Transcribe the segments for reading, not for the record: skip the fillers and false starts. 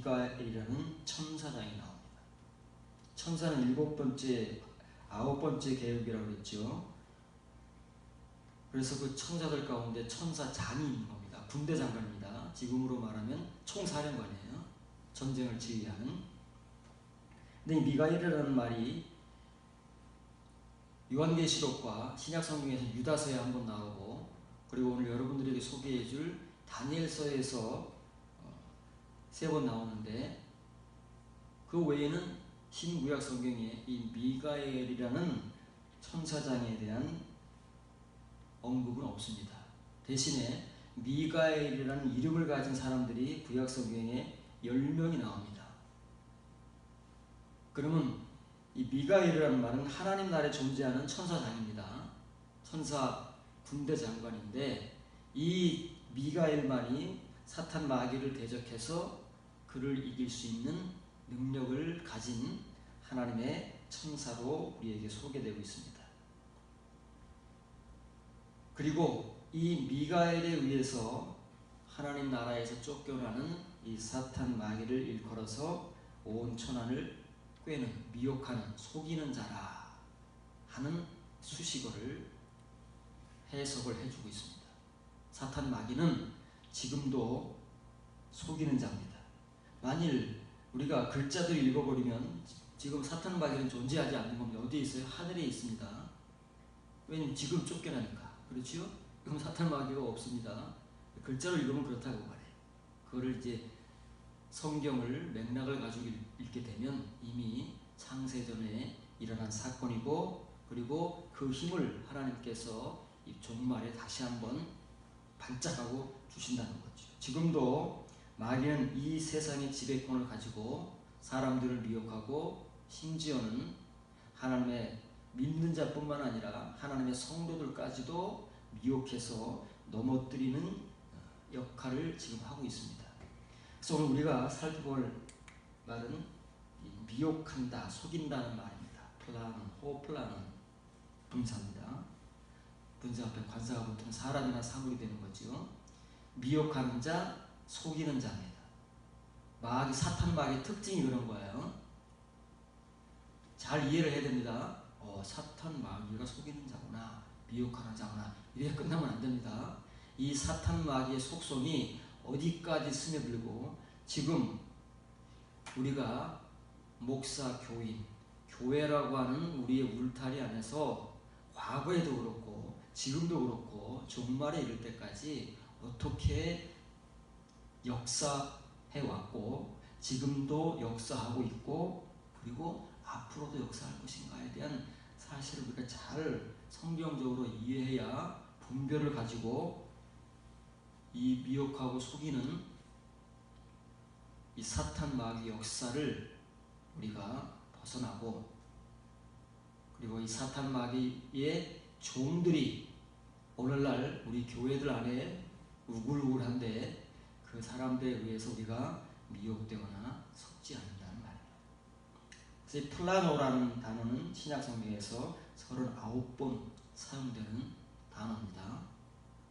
미가엘이라는 천사장이 나옵니다. 천사는 7번째, 9번째 계급이라고 그랬죠. 그래서 그 천사들 가운데 천사장이 있는 겁니다. 군대 장관입니다. 지금으로 말하면 총사령관이에요. 전쟁을 지휘하는. 근데 이 미가엘이라는 말이 요한계시록과 신약성경에서 유다서에 한번 나오고, 그리고 오늘 여러분들에게 소개해줄 다니엘서에서 3번 나오는데, 그 외에는 신구약 성경에 이 미가엘이라는 천사장에 대한 언급은 없습니다. 대신에 미가엘이라는 이름을 가진 사람들이 구약 성경에 10명이 나옵니다. 그러면 이 미가엘이라는 말은 하나님 나라에 존재하는 천사장입니다. 천사 군대 장관인데, 이 미가엘만이 사탄 마귀를 대적해서 그를 이길 수 있는 능력을 가진 하나님의 천사로 우리에게 소개되고 있습니다. 그리고 이 미가엘에 의해서 하나님 나라에서 쫓겨나는 이 사탄 마귀를 일컬어서 온 천하를 꾀는, 미혹하는, 속이는 자라 하는 수식어를 해석을 해주고 있습니다. 사탄 마귀는 지금도 속이는 자입니다. 만일 우리가 글자들을 읽어버리면 지금 사탄 마귀는 존재하지 않는 겁니다. 어디에 있어요? 하늘에 있습니다. 왜냐면 지금 쫓겨나니까. 그렇죠? 그럼 사탄 마귀가 없습니다. 글자로 읽으면 그렇다고 말해요. 그거를 이제 성경을 맥락을 가지고 읽게 되면 이미 창세전에 일어난 사건이고, 그리고 그 힘을 하나님께서 이 종말에 다시 한번 반짝하고 주신다는 거죠. 지금도 마귀는 이 세상의 지배권을 가지고 사람들을 미혹하고, 심지어는 하나님의 믿는 자뿐만 아니라 하나님의 성도들까지도 미혹해서 넘어뜨리는 역할을 지금 하고 있습니다. 그래서 오늘 우리가 살펴볼 말은 미혹한다, 속인다는 말입니다. 플라는, 호플라는 분사입니다. 분사 앞에 관사가 붙으면 사람이나 사물이 되는 거죠. 미혹하는 자, 속이는 자입니다. 마귀, 사탄 마귀의 특징이 그런 거예요. 잘 이해를 해야 됩니다. 사탄 마귀가 속이는 자구나, 미혹하는 자구나, 이렇게 끝나면 안 됩니다. 이 사탄 마귀의 속성이 어디까지 스며들고, 지금 우리가 목사, 교인, 교회라고 하는 우리의 울타리 안에서 과거에도 그렇고 지금도 그렇고 종말에 이를 때까지 어떻게 역사해 왔고, 지금도 역사하고 있고, 그리고 앞으로도 역사할 것인가에 대한 사실을 우리가 잘 성경적으로 이해해야 분별을 가지고 이 미혹하고 속이는 이 사탄 마귀 역사를 우리가 벗어나고, 그리고 이 사탄 마귀의 종들이 오늘날 우리 교회들 안에 우글우글한데 그 사람들에 의해서 우리가 미혹되거나 속지 않는다는 말이에요. 그래서 이 플라노라는 단어는 신약 성경에서 39번 사용되는 단어입니다.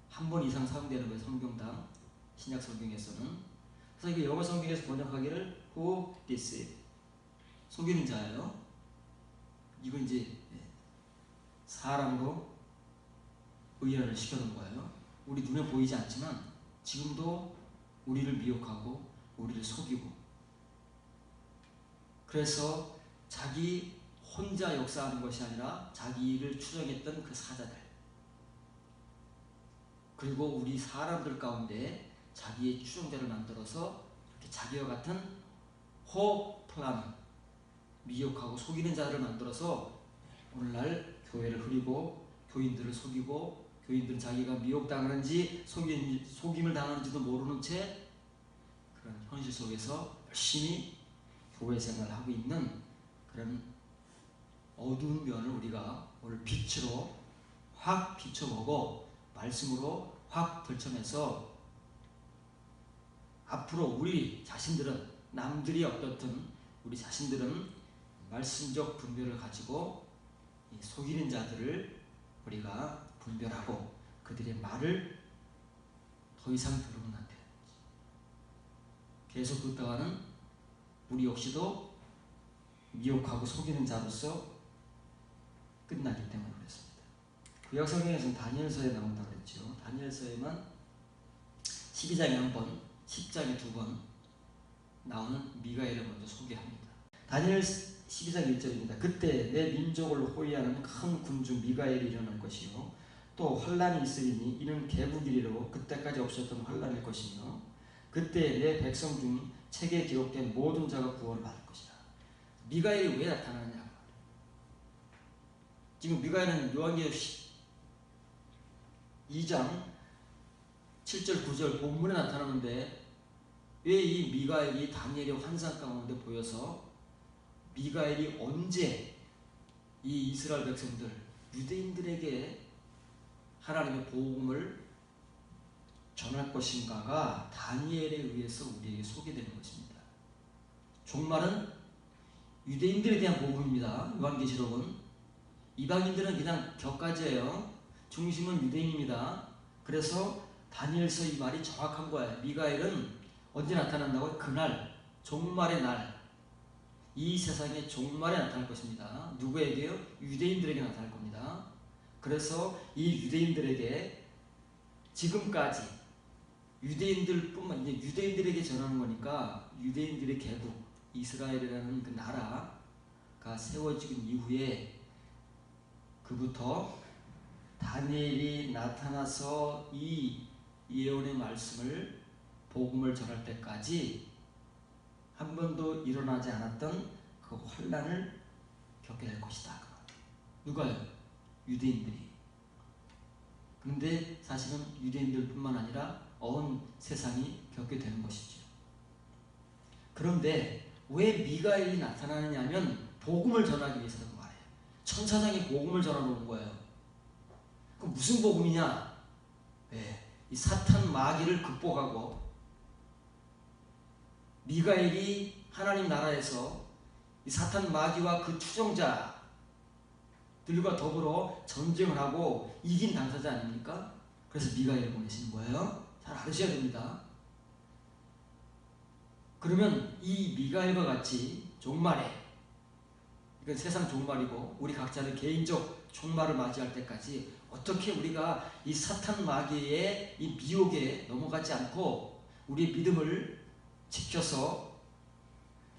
한 번 이상 사용되는 거예요, 성경당 신약 성경에서는. 그래서 이게 영어 성경에서 번역하기를 who deceive, 속이는 자예요. 이거 이제 사람으로 의연을 시켜놓은 거예요. 우리 눈에 보이지 않지만 지금도 우리를 미혹하고 우리를 속이고, 그래서 자기 혼자 역사하는 것이 아니라 자기를 추종했던 그 사자들, 그리고 우리 사람들 가운데 자기의 추종자를 만들어서 이렇게 자기와 같은 호플라는, 미혹하고 속이는 자를 만들어서 오늘날 교회를 흐리고 교인들을 속이고, 교인들은 자기가 미혹당하는지 속임을 당하는지도 모르는 채 그런 현실 속에서 열심히 교회 생활을 하고 있는 그런 어두운 면을 우리가 오늘 빛으로 확 비춰보고 말씀으로 확 들춰내서 앞으로 우리 자신들은, 남들이 어떻든 우리 자신들은 말씀적 분별을 가지고 이 속이는 자들을 우리가 분별하고 그들의 말을 더 이상 들으면 안 돼요. 계속 듣다가는 우리 역시도 미혹하고 속이는 자로서 끝나기 때문에 그렇습니다. 구약 성경에서는 다니엘서에 나온다고 그랬죠. 다니엘서에만 12장에 한 번, 10장에 두 번 나오는 미가엘을 먼저 소개합니다. 다니엘 12장 1절입니다. 그때 내 민족을 호위하는 큰 군주 미가엘이 일어날 것이요 또 환란이 있으리니 이는 개국이리로 그때까지 없었던 환란일 것이며 그때 내 백성 중 책에 기록된 모든 자가 구원을 받을 것이다. 미가엘이 왜 나타나느냐? 지금 미가엘은 요한계시록 2장 7절 9절 본문에 나타나는데 왜 이 미가엘이 다니엘의 환상 가운데 보여서 미가엘이 언제 이 이스라엘 백성들 유대인들에게 하나님의 복음을 전할 것인가가 다니엘에 의해서 우리에게 소개되는 것입니다. 종말은 유대인들에 대한 복음입니다. 요한계시록은 이방인들은 그냥 격가지예요. 중심은 유대인입니다. 그래서 다니엘서 이 말이 정확한 거예요. 미가엘은 언제 나타난다고요? 그날, 종말의 날, 이 세상의 종말에 나타날 것입니다. 누구에게요? 유대인들에게 나타날 겁니다. 그래서 이 유대인들에게 지금까지 유대인들뿐만 이제 유대인들에게 전하는 거니까 유대인들의 개국, 이스라엘이라는 그 나라가 세워지긴 이후에 그부터 다니엘이 나타나서 이 예언의 말씀을 복음을 전할 때까지 한 번도 일어나지 않았던 그 환란을 겪게 될 것이다. 누가요? 유대인들이. 그런데 사실은 유대인들뿐만 아니라 온 세상이 겪게 되는 것이죠. 그런데 왜 미가엘이 나타나느냐 하면 복음을 전하기 위해서라고 말해요. 천사장이 복음을 전하러 거예요. 그럼 무슨 복음이냐? 네, 이 사탄 마귀를 극복하고 미가엘이 하나님 나라에서 이 사탄 마귀와 그 추종자들과 더불어 전쟁을 하고 이긴 당사자 아닙니까? 그래서 미가엘을 보내시는 거예요. 잘 알으셔야 됩니다. 그러면 이 미가엘과 같이 종말에, 이건 세상 종말이고 우리 각자는 개인적 종말을 맞이할 때까지 어떻게 우리가 이 사탄 마귀의 이 미혹에 넘어가지 않고 우리의 믿음을 지켜서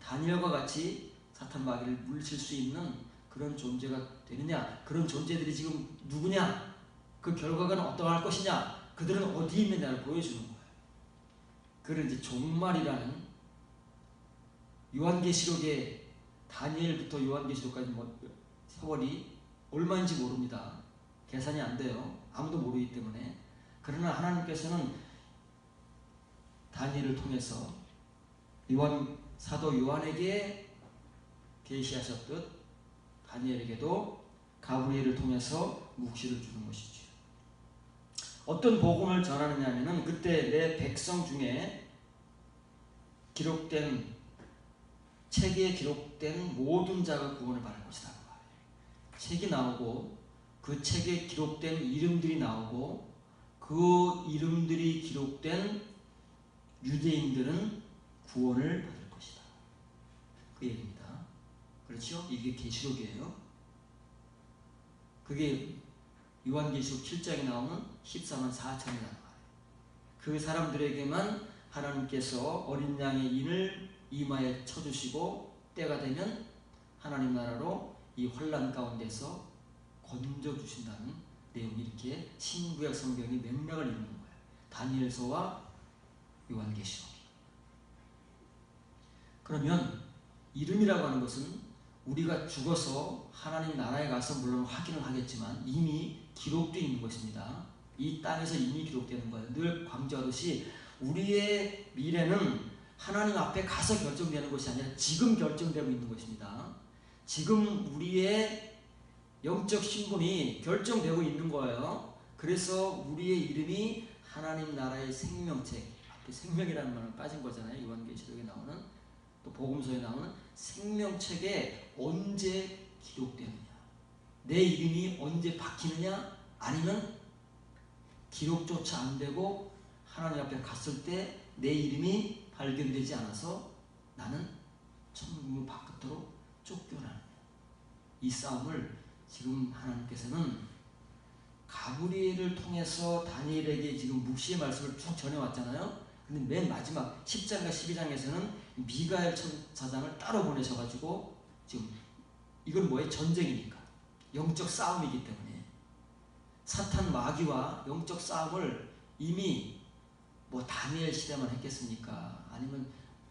다니엘과 같이 사탄 마귀를 물리칠 수 있는 그런 존재가 되느냐? 그런 존재들이 지금 누구냐? 그 결과가 어떠할 것이냐? 그들은 어디 있느냐를 보여주는 거예요. 그런 이제 종말이라는 요한계시록의 다니엘부터 요한계시록까지 세월이 얼마인지 모릅니다. 계산이 안 돼요. 아무도 모르기 때문에. 그러나 하나님께서는 다니엘을 통해서 사도 요한에게 계시하셨듯 다니엘에게도 가브리엘을 통해서 묵시를 주는 것이죠. 어떤 복음을 전하느냐 하면은 그때 내 백성 중에 기록된 책에 기록된 모든 자가 구원을 받을 것이다. 책이 나오고 그 책에 기록된 이름들이 나오고 그 이름들이 기록된 유대인들은 구원을 받을 것이다. 그 얘기입니다. 그렇죠? 이게 계시록이에요. 그게 요한계시록 7장에 나오는 14만 4천이라는 말이에요. 그 사람들에게만 하나님께서 어린 양의 인을 이마에 쳐주시고 때가 되면 하나님 나라로 이 환란 가운데서 건져주신다는 내용이 이렇게 신구약 성경이 맥락을 이루는 거예요. 다니엘서와 요한계시록. 그러면 이름이라고 하는 것은 우리가 죽어서 하나님 나라에 가서 물론 확인을 하겠지만 이미 기록되어 있는 것입니다. 이 땅에서 이미 기록되는 거예요. 늘 강조하듯이 우리의 미래는 하나님 앞에 가서 결정되는 것이 아니라 지금 결정되고 있는 것입니다. 지금 우리의 영적 신분이 결정되고 있는 거예요. 그래서 우리의 이름이 하나님 나라의 생명책, 앞에 생명이라는 말은 빠진 거잖아요. 요한계시록에 나오는, 또 복음서에 나오는 생명책에 언제 기록되느냐, 내 이름이 언제 박히느냐, 아니면 기록조차 안 되고 하나님 앞에 갔을 때 내 이름이 발견되지 않아서 나는 이 싸움을 지금 하나님께서는 가브리엘을 통해서 다니엘에게 지금 묵시의 말씀을 쭉 전해왔잖아요. 근데 맨 마지막 10장과 12장에서는 미가엘 천사장을 따로 보내셔가지고 지금 이건 뭐예요? 전쟁이니까. 영적 싸움이기 때문에 사탄 마귀와 영적 싸움을 이미 뭐 다니엘 시대만 했겠습니까? 아니면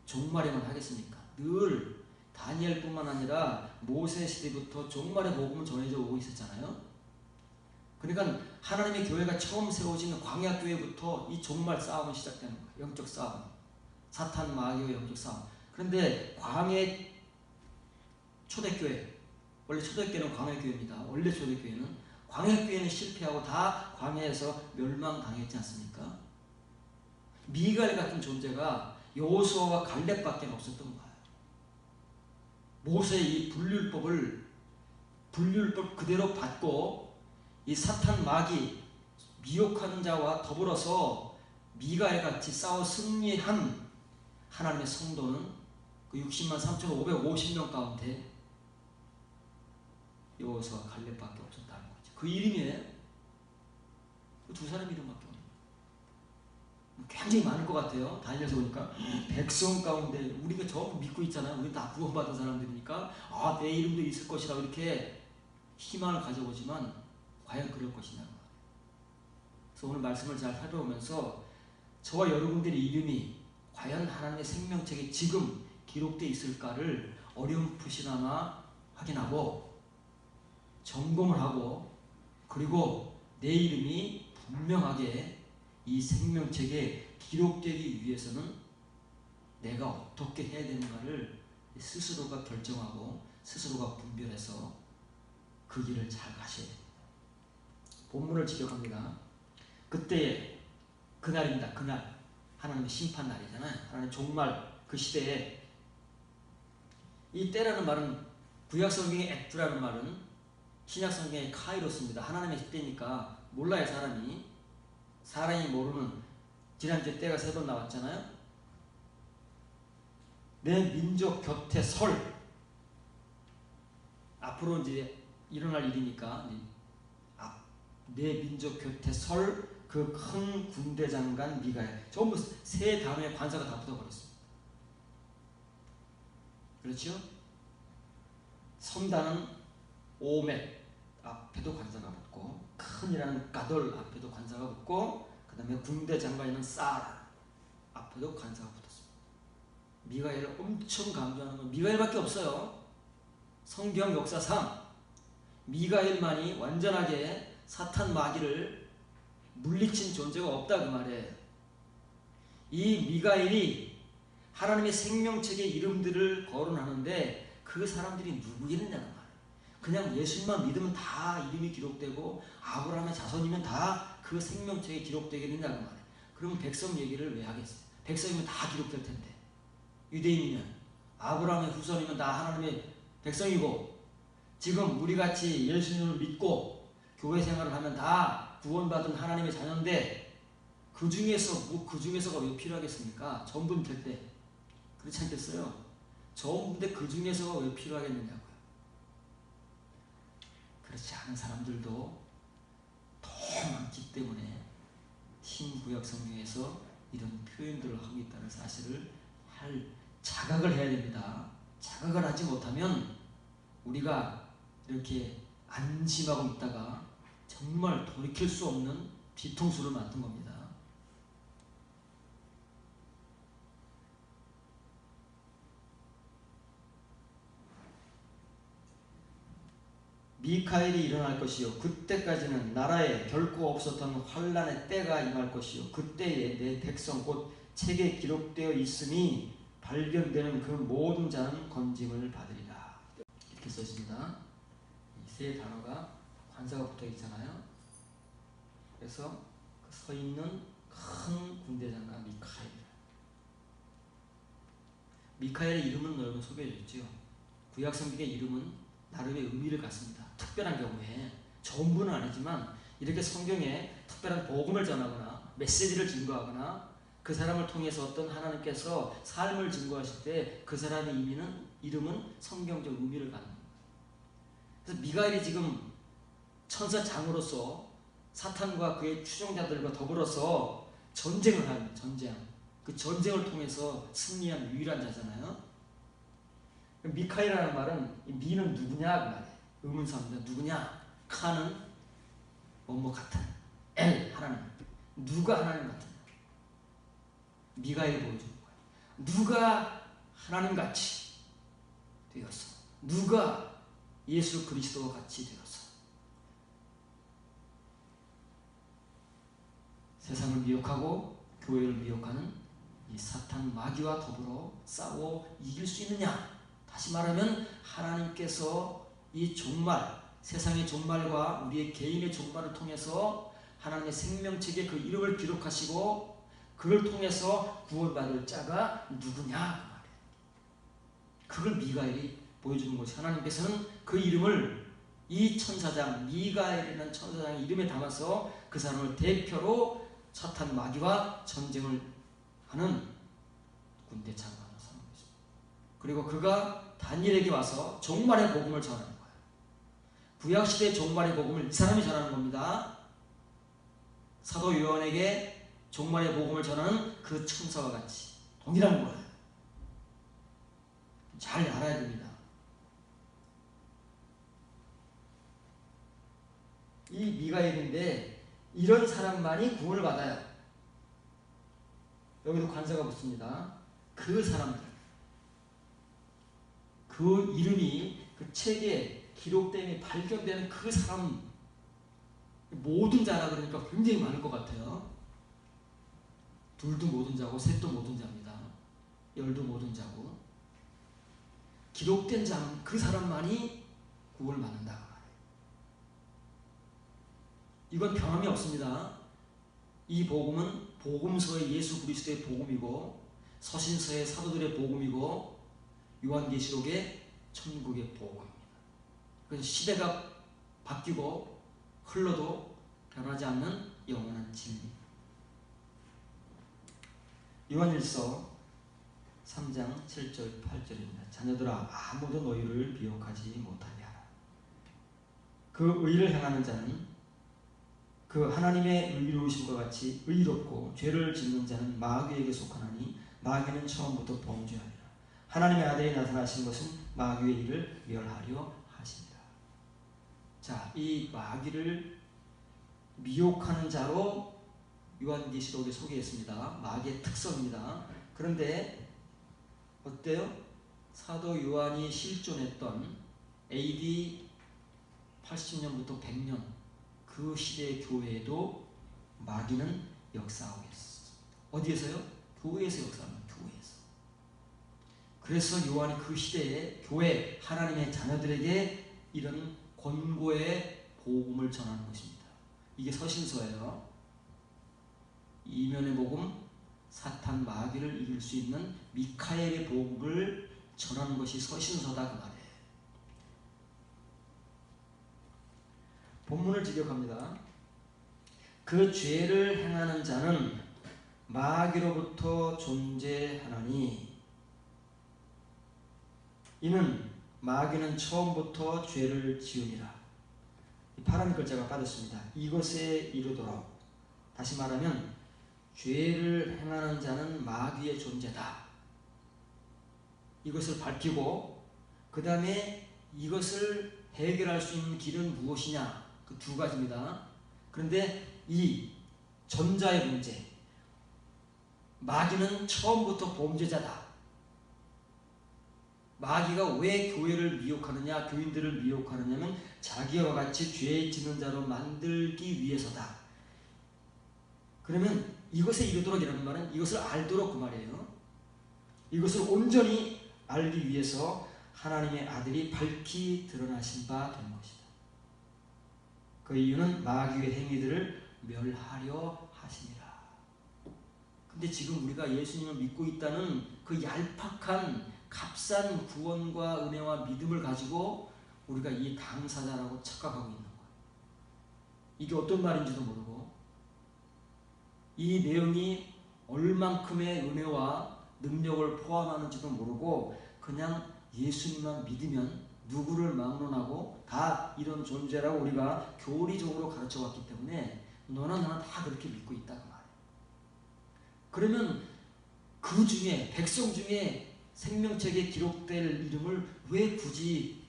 종말에만 하겠습니까? 늘 다니엘뿐만 아니라 모세 시대부터 종말의 복음은 전해져 오고 있었잖아요. 그러니까 하나님의 교회가 처음 세워진 광야 교회부터 이 종말 싸움이 시작되는 거예요. 영적 싸움. 사탄 마귀의 영적 싸움. 그런데 광야 초대교회, 원래 초대교회는 광야교회입니다. 원래 초대교회는 광야교회는 실패하고 다 광야에서 멸망당했지 않습니까? 미가엘 같은 존재가 여호수아와 갈렙밖에 없었던 거예요. 모세의 이 분율법 그대로 받고 이 사탄 마귀 미혹하는 자와 더불어서 미가엘 같이 싸워 승리한 하나님의 성도는 그 60만 3,550명 가운데 여호수아 갈렙밖에 없었다는 거죠. 그 이름이에요. 그 두 사람 이름밖에 없어요. 굉장히 많을 것 같아요. 다니엘서 보니까 백성 가운데 우리가 전부 믿고 있잖아요. 우리 다 구원받은 사람들이니까 아, 내 이름도 있을 것이라고 이렇게 희망을 가져보지만 과연 그럴 것이냐고. 그래서 오늘 말씀을 잘 살펴보면서 저와 여러분들의 이름이 과연 하나님의 생명책에 지금 기록되어 있을까를 어렴풋이나마 확인하고 점검을 하고 그리고 내 이름이 분명하게 이 생명책에 기록되기 위해서는 내가 어떻게 해야 되는가를 스스로가 결정하고 스스로가 분별해서 그 길을 잘 가셔야 됩니다. 본문을 지적합니다. 그때에 그날입니다. 그날 하나님의 심판 날이잖아요. 하나님 종말 그 시대에 이 때라는 말은 구약성경의 엑두라는 말은 신약성경의 카이로스입니다. 하나님의 시대니까 몰라요. 사람이 모르는 지난주에 때가 3번 나왔잖아요. 내 민족 곁에 설 앞으로 이제 일어날 일이니까 내 민족 곁에 설 그 큰 군대 장관 미가엘 전부 세 단어의 관사가 다 붙어버렸습니다. 그렇죠? 섬다는 오멧 앞에도 관사가 붙고 큰이라는 가돌 앞에도 관사가 붙고 그 다음에 군대 장관이는 쌀 앞에도 관사가 붙었습니다. 미가엘을 엄청 강조하는 건 미가엘밖에 없어요. 성경 역사상 미가엘만이 완전하게 사탄 마귀를 물리친 존재가 없다 그 말이에요. 이 미가엘이 하나님의 생명책의 이름들을 거론하는데 그 사람들이 누구겠느냐는 말이에요. 그냥 예수님만 믿으면 다 이름이 기록되고 아브라함의 자손이면 다 그 생명책에 기록되겠느냐는 말이에요. 그러면 백성 얘기를 왜 하겠어요? 백성이면 다 기록될 텐데. 유대인이면 아브라함의 후손이면 다 하나님의 백성이고 지금 우리같이 예수님을 믿고 교회 생활을 하면 다 구원받은 하나님의 자녀인데 그 중에서가 왜 필요하겠습니까? 전부 될 때. 그렇지 않겠어요? 전부인데 그 중에서가 왜 필요하겠느냐고요. 그렇지 않은 사람들도 더 많기 때문에 신구약 성경에서 이런 표현들을 하고 있다는 사실을 할 자각을 해야 됩니다. 자각을 하지 못하면 우리가 이렇게 안심하고 있다가 정말 돌이킬 수 없는 뒤통수를 맞는 겁니다. 미카엘이 일어날 것이요 그때까지는 나라에 결코 없었던 환난의 때가 임할 것이요 그때에 내 백성 곧 책에 기록되어 있음이 발견되는 그 모든 자는 건짐을 받으리라. 이렇게 써있습니다. 이 세 단어가 관사가 붙어 있잖아요. 그래서 그 서 있는 큰 군대 장관 미카엘. 미카엘의 이름은 여러분 소개해 줬죠. 구약 성경의 이름은 나름의 의미를 갖습니다. 특별한 경우에 전부는 아니지만 이렇게 성경에 특별한 복음을 전하거나 메시지를 증거하거나 그 사람을 통해서 어떤 하나님께서 삶을 증거하실 때 그 사람의 이름은 성경적 의미를 갖는 거예요. 그래서 미가엘이 지금 천사장으로서 사탄과 그의 추종자들과 더불어서 전쟁을 하는 전쟁. 그 전쟁을 통해서 승리한 유일한 자잖아요. 미카엘이라는 말은 이 미는 누구냐 그 말이에요. 의문사입니다. 누구냐? 카는 뭐뭐 같은 엘 하나님. 누가 하나님 같은? 미가엘이 보여주는 거예요. 누가 하나님 같이 되었어? 누가 예수 그리스도와 같이 되었어? 세상을 미혹하고 교회를 미혹하는 이 사탄 마귀와 더불어 싸워 이길 수 있느냐? 다시 말하면 하나님께서 이 종말, 세상의 종말과 우리의 개인의 종말을 통해서 하나님의 생명책에 그 이름을 기록하시고 그를 통해서 구원받을 자가 누구냐 그 말이에요. 그걸 미가엘이 보여주는 것이, 하나님께서는 그 이름을 이 천사장 미가엘이라는 천사장의 이름에 담아서 그 사람을 대표로 사탄 마귀와 전쟁을 하는 군대 장관으로 삼은 것입니다. 그리고 그가 다니엘에게 와서 종말의 복음을 전하는 거예요. 구약시대의 종말의 복음을 이 사람이 전하는 겁니다. 사도 요한에게 종말의 복음을 전하는 그 천사와 같이 동일한 거예요. 잘 알아야 됩니다. 이 미가엘인데 이런 사람만이 구원을 받아요. 여기도 관사가 붙습니다. 그 사람들, 그 이름이 그 책에 기록됨이 발견되는 그 사람, 모든 자라 그러니까 굉장히 많을 것 같아요. 둘도 모든 자고 셋도 모든 자입니다. 열도 모든 자고 기록된 자, 그 사람만이 구원을 받는다. 이건 변함이 없습니다. 이 복음은 복음서의 예수 그리스도의 복음이고 서신서의 사도들의 복음이고 요한계시록의 천국의 복음입니다. 그래서 시대가 바뀌고 흘러도 변하지 않는 영원한 진리. 요한일서 3장 7절 8절입니다. 자녀들아 아무도 너희를 미혹하지 못하게 하라. 그 의를 행하는 자는 그 하나님의 의로우심과 같이 의롭고 죄를 짓는 자는 마귀에게 속하나니 마귀는 처음부터 범죄하리라. 하나님의 아들이 나타나신 것은 마귀의 일을 멸하려 하십니다. 자, 이 마귀를 미혹하는 자로 요한계시록에 소개했습니다. 마귀의 특성입니다. 그런데 어때요? 사도 요한이 실존했던 AD 80년부터 100년 그 시대의 교회에도 마귀는 역사하고 있었어요. 어디에서요? 교회에서 역사합니다. 교회에서. 그래서 요한이 그 시대의 교회, 하나님의 자녀들에게 이런 권고의 복음을 전하는 것입니다. 이게 서신서예요. 이면의 복음, 사탄 마귀를 이길 수 있는 미카엘의 복음을 전하는 것이 서신서다 그 말이에요. 본문을 직역합니다. 그 죄를 행하는 자는 마귀로부터 존재하나니 이는 마귀는 처음부터 죄를 지으니라. 파란 글자가 빠졌습니다. 이것에 이르도록, 다시 말하면 죄를 행하는 자는 마귀의 존재다. 이것을 밝히고 그 다음에 이것을 해결할 수 있는 길은 무엇이냐, 그 두 가지입니다. 그런데 이 전자의 문제, 마귀는 처음부터 범죄자다. 마귀가 왜 교회를 미혹하느냐, 교인들을 미혹하느냐면 자기와 같이 죄 짓는 자로 만들기 위해서다. 그러면 이것에 이르도록 이라는 말은 이것을 알도록 그 말이에요. 이것을 온전히 알기 위해서 하나님의 아들이 밝히 드러나신 바 된 것이다. 그 이유는 마귀의 행위들을 멸하려 하시니라. 근데 지금 우리가 예수님을 믿고 있다는 그 얄팍한 값싼 구원과 은혜와 믿음을 가지고 우리가 이 당사자라고 착각하고 있는 거예요. 이게 어떤 말인지도 모르고 이 내용이 얼만큼의 은혜와 능력을 포함하는지도 모르고 그냥 예수님만 믿으면 누구를 막론하고 다 이런 존재라고 우리가 교리적으로 가르쳐왔기 때문에 너나 나나 다 그렇게 믿고 있다 그 말이에요. 그러면 그 중에 백성 중에 생명책에 기록될 이름을 왜 굳이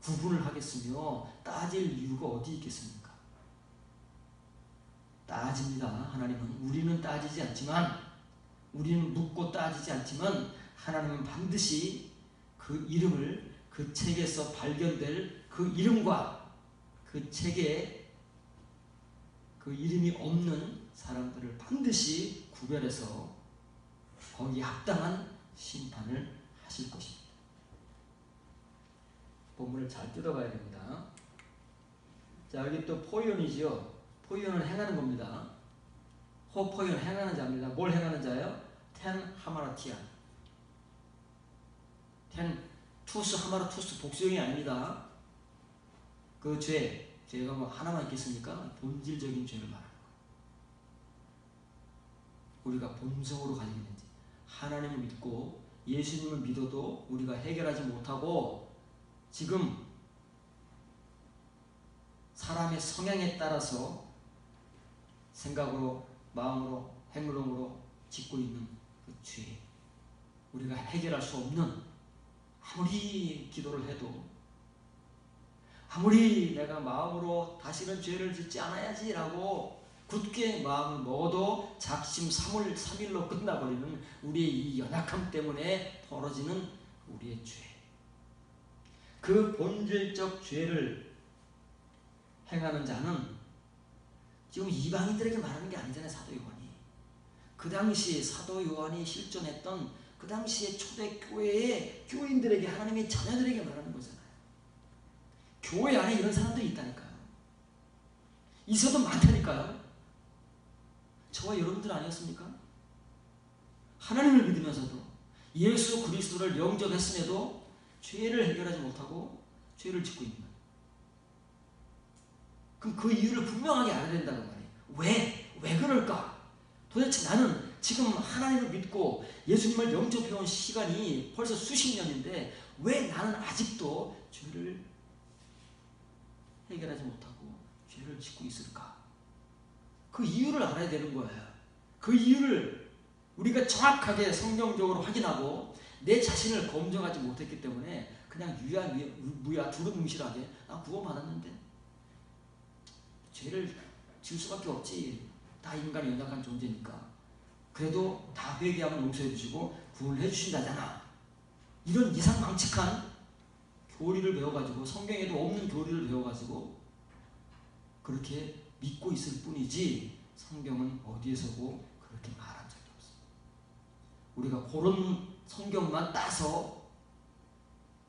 구분을 하겠으며 따질 이유가 어디 있겠습니까? 따집니다. 하나님은. 우리는 따지지 않지만, 우리는 묻고 따지지 않지만 하나님은 반드시 그 이름을 그 책에서 발견될 그 이름과 그 책에 그 이름이 없는 사람들을 반드시 구별해서 거기에 합당한 심판을 하실 것입니다. 본문을 잘 뜯어봐야 됩니다. 자, 여기 또 포이온이지요. 포이온은 행하는 겁니다. 호포이온 행하는 자입니다. 뭘 행하는 자예요? 텐 하마라티안. 텐 투스 하마라투스 복수형이 아닙니다. 그 죄가 뭐 하나만 있겠습니까? 본질적인 죄를 말하는 거예요. 우리가 본성으로 가지게 된지 하나님을 믿고 예수님을 믿어도 우리가 해결하지 못하고 지금 사람의 성향에 따라서 생각으로, 마음으로, 행동으로 짓고 있는 그 죄, 우리가 해결할 수 없는, 아무리 기도를 해도, 아무리 내가 마음으로 다시는 죄를 짓지 않아야지 라고 굳게 마음을 먹어도 작심 삼일로 끝나버리는 우리의 이 연약함 때문에 벌어지는 우리의 죄. 그 본질적 죄를 행하는 자는 지금 이방인들에게 말하는 게 아니잖아요. 사도 요한이. 그 당시에 사도 요한이 실존했던 그 당시에 초대교회의 교인들에게, 하나님의 자녀들에게 말하는 거잖아요. 교회 안에 이런 사람들이 있다니까요. 있어도 많다니까요. 저와 여러분들 아니었습니까? 하나님을 믿으면서도 예수 그리스도를 영접했음에도 죄를 해결하지 못하고 죄를 짓고 있는. 그럼 그 이유를 분명하게 알아야 된다는 말이에요. 왜 그럴까? 도대체 나는 지금 하나님을 믿고 예수님을 영접해온 시간이 벌써 수십 년인데 왜 나는 아직도 죄를 해결하지 못하고 죄를 짓고 있을까? 그 이유를 알아야 되는 거예요. 그 이유를 우리가 정확하게 성경적으로 확인하고 내 자신을 검증하지 못했기 때문에 그냥 무야 두루뭉실하게 구원받았는데 죄를 지을 수밖에 없지. 다 인간이 연약한 존재니까. 그래도 다 회개하면 용서해 주시고 구원을 해 주신다잖아. 이런 이상망측한 교리를 배워가지고, 성경에도 없는 교리를 배워가지고 그렇게 믿고 있을 뿐이지 성경은 어디에서고 그렇게 말한 적이 없어요. 우리가 그런 성경만 따서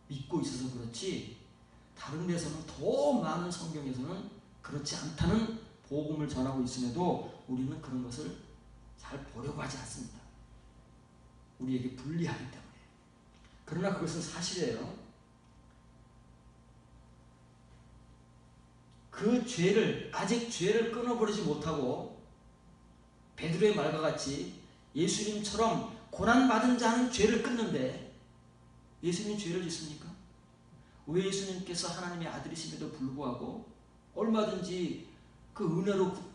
믿고 있어서 그렇지 다른 데서는, 더 많은 성경에서는 그렇지 않다는 복음을 전하고 있음에도 우리는 그런 것을 잘 보려고 하지 않습니다. 우리에게 불리하기 때문에. 그러나 그것은 사실이에요. 그 죄를, 아직 죄를 끊어버리지 못하고 베드로의 말과 같이 예수님처럼 고난받은 자는 죄를 끊는데 예수님이 죄를 짓습니까? 왜 예수님께서 하나님의 아들이심에도 불구하고 얼마든지 그 은혜로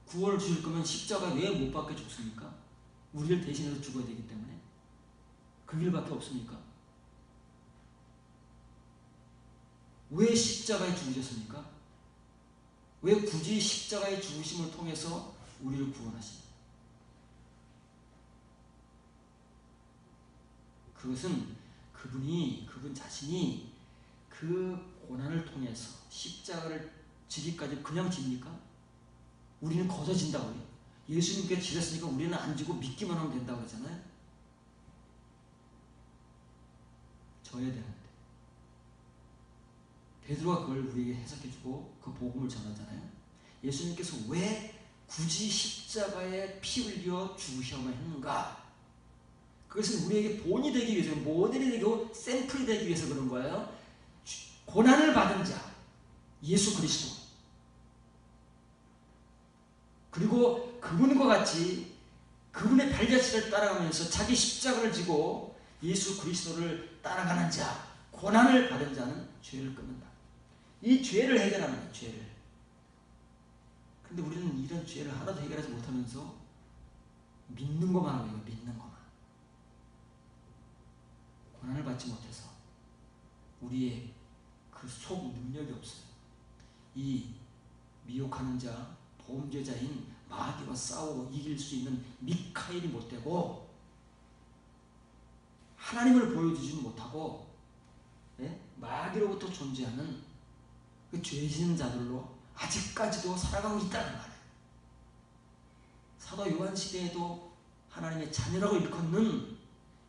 구원을 주실 거면 십자가 왜 못 박혀 죽습니까? 우리를 대신해서 죽어야 되기 때문에. 그 길밖에 없습니까? 왜 십자가에 죽으셨습니까? 왜 굳이 십자가의 죽으심을 통해서 우리를 구원하십니까? 그것은 그분 자신이 그 고난을 통해서 십자가를 지기까지 그냥 집니까? 우리는 거저 진다고 해요. 예수님께 지렸으니까 우리는 안 지고 믿기만 하면 된다고 하잖아요. 져야 되는데. 베드로가 그걸 우리에게 해석해주고 그 복음을 전하잖아요. 예수님께서 왜 굳이 십자가에 피 흘려 죽으셔야만 했는가? 그것은 우리에게 본이 되기 위해서, 모델이 되고 샘플이 되기 위해서 그런 거예요. 고난을 받은 자, 예수 그리스도. 그리고 그분과 같이 그분의 발자취를 따라가면서 자기 십자가를 지고 예수 그리스도를 따라가는 자, 고난을 받은 자는 죄를 끊는다. 이 죄를 해결하는 거예요. 죄를. 근데 우리는 이런 죄를 하나도 해결하지 못하면서 믿는 것만 하고 있어요. 믿는 것만. 고난을 받지 못해서 우리의 그 속 능력이 없어요. 이 미혹하는 자, 범죄자인 마귀와 싸워 이길 수 있는 미카엘이 못되고 하나님을 보여주지는 못하고 마귀로부터 존재하는 그 죄진 자들로 아직까지도 살아가고 있다는 말이에요. 사도 요한 시대에도 하나님의 자녀라고 일컫는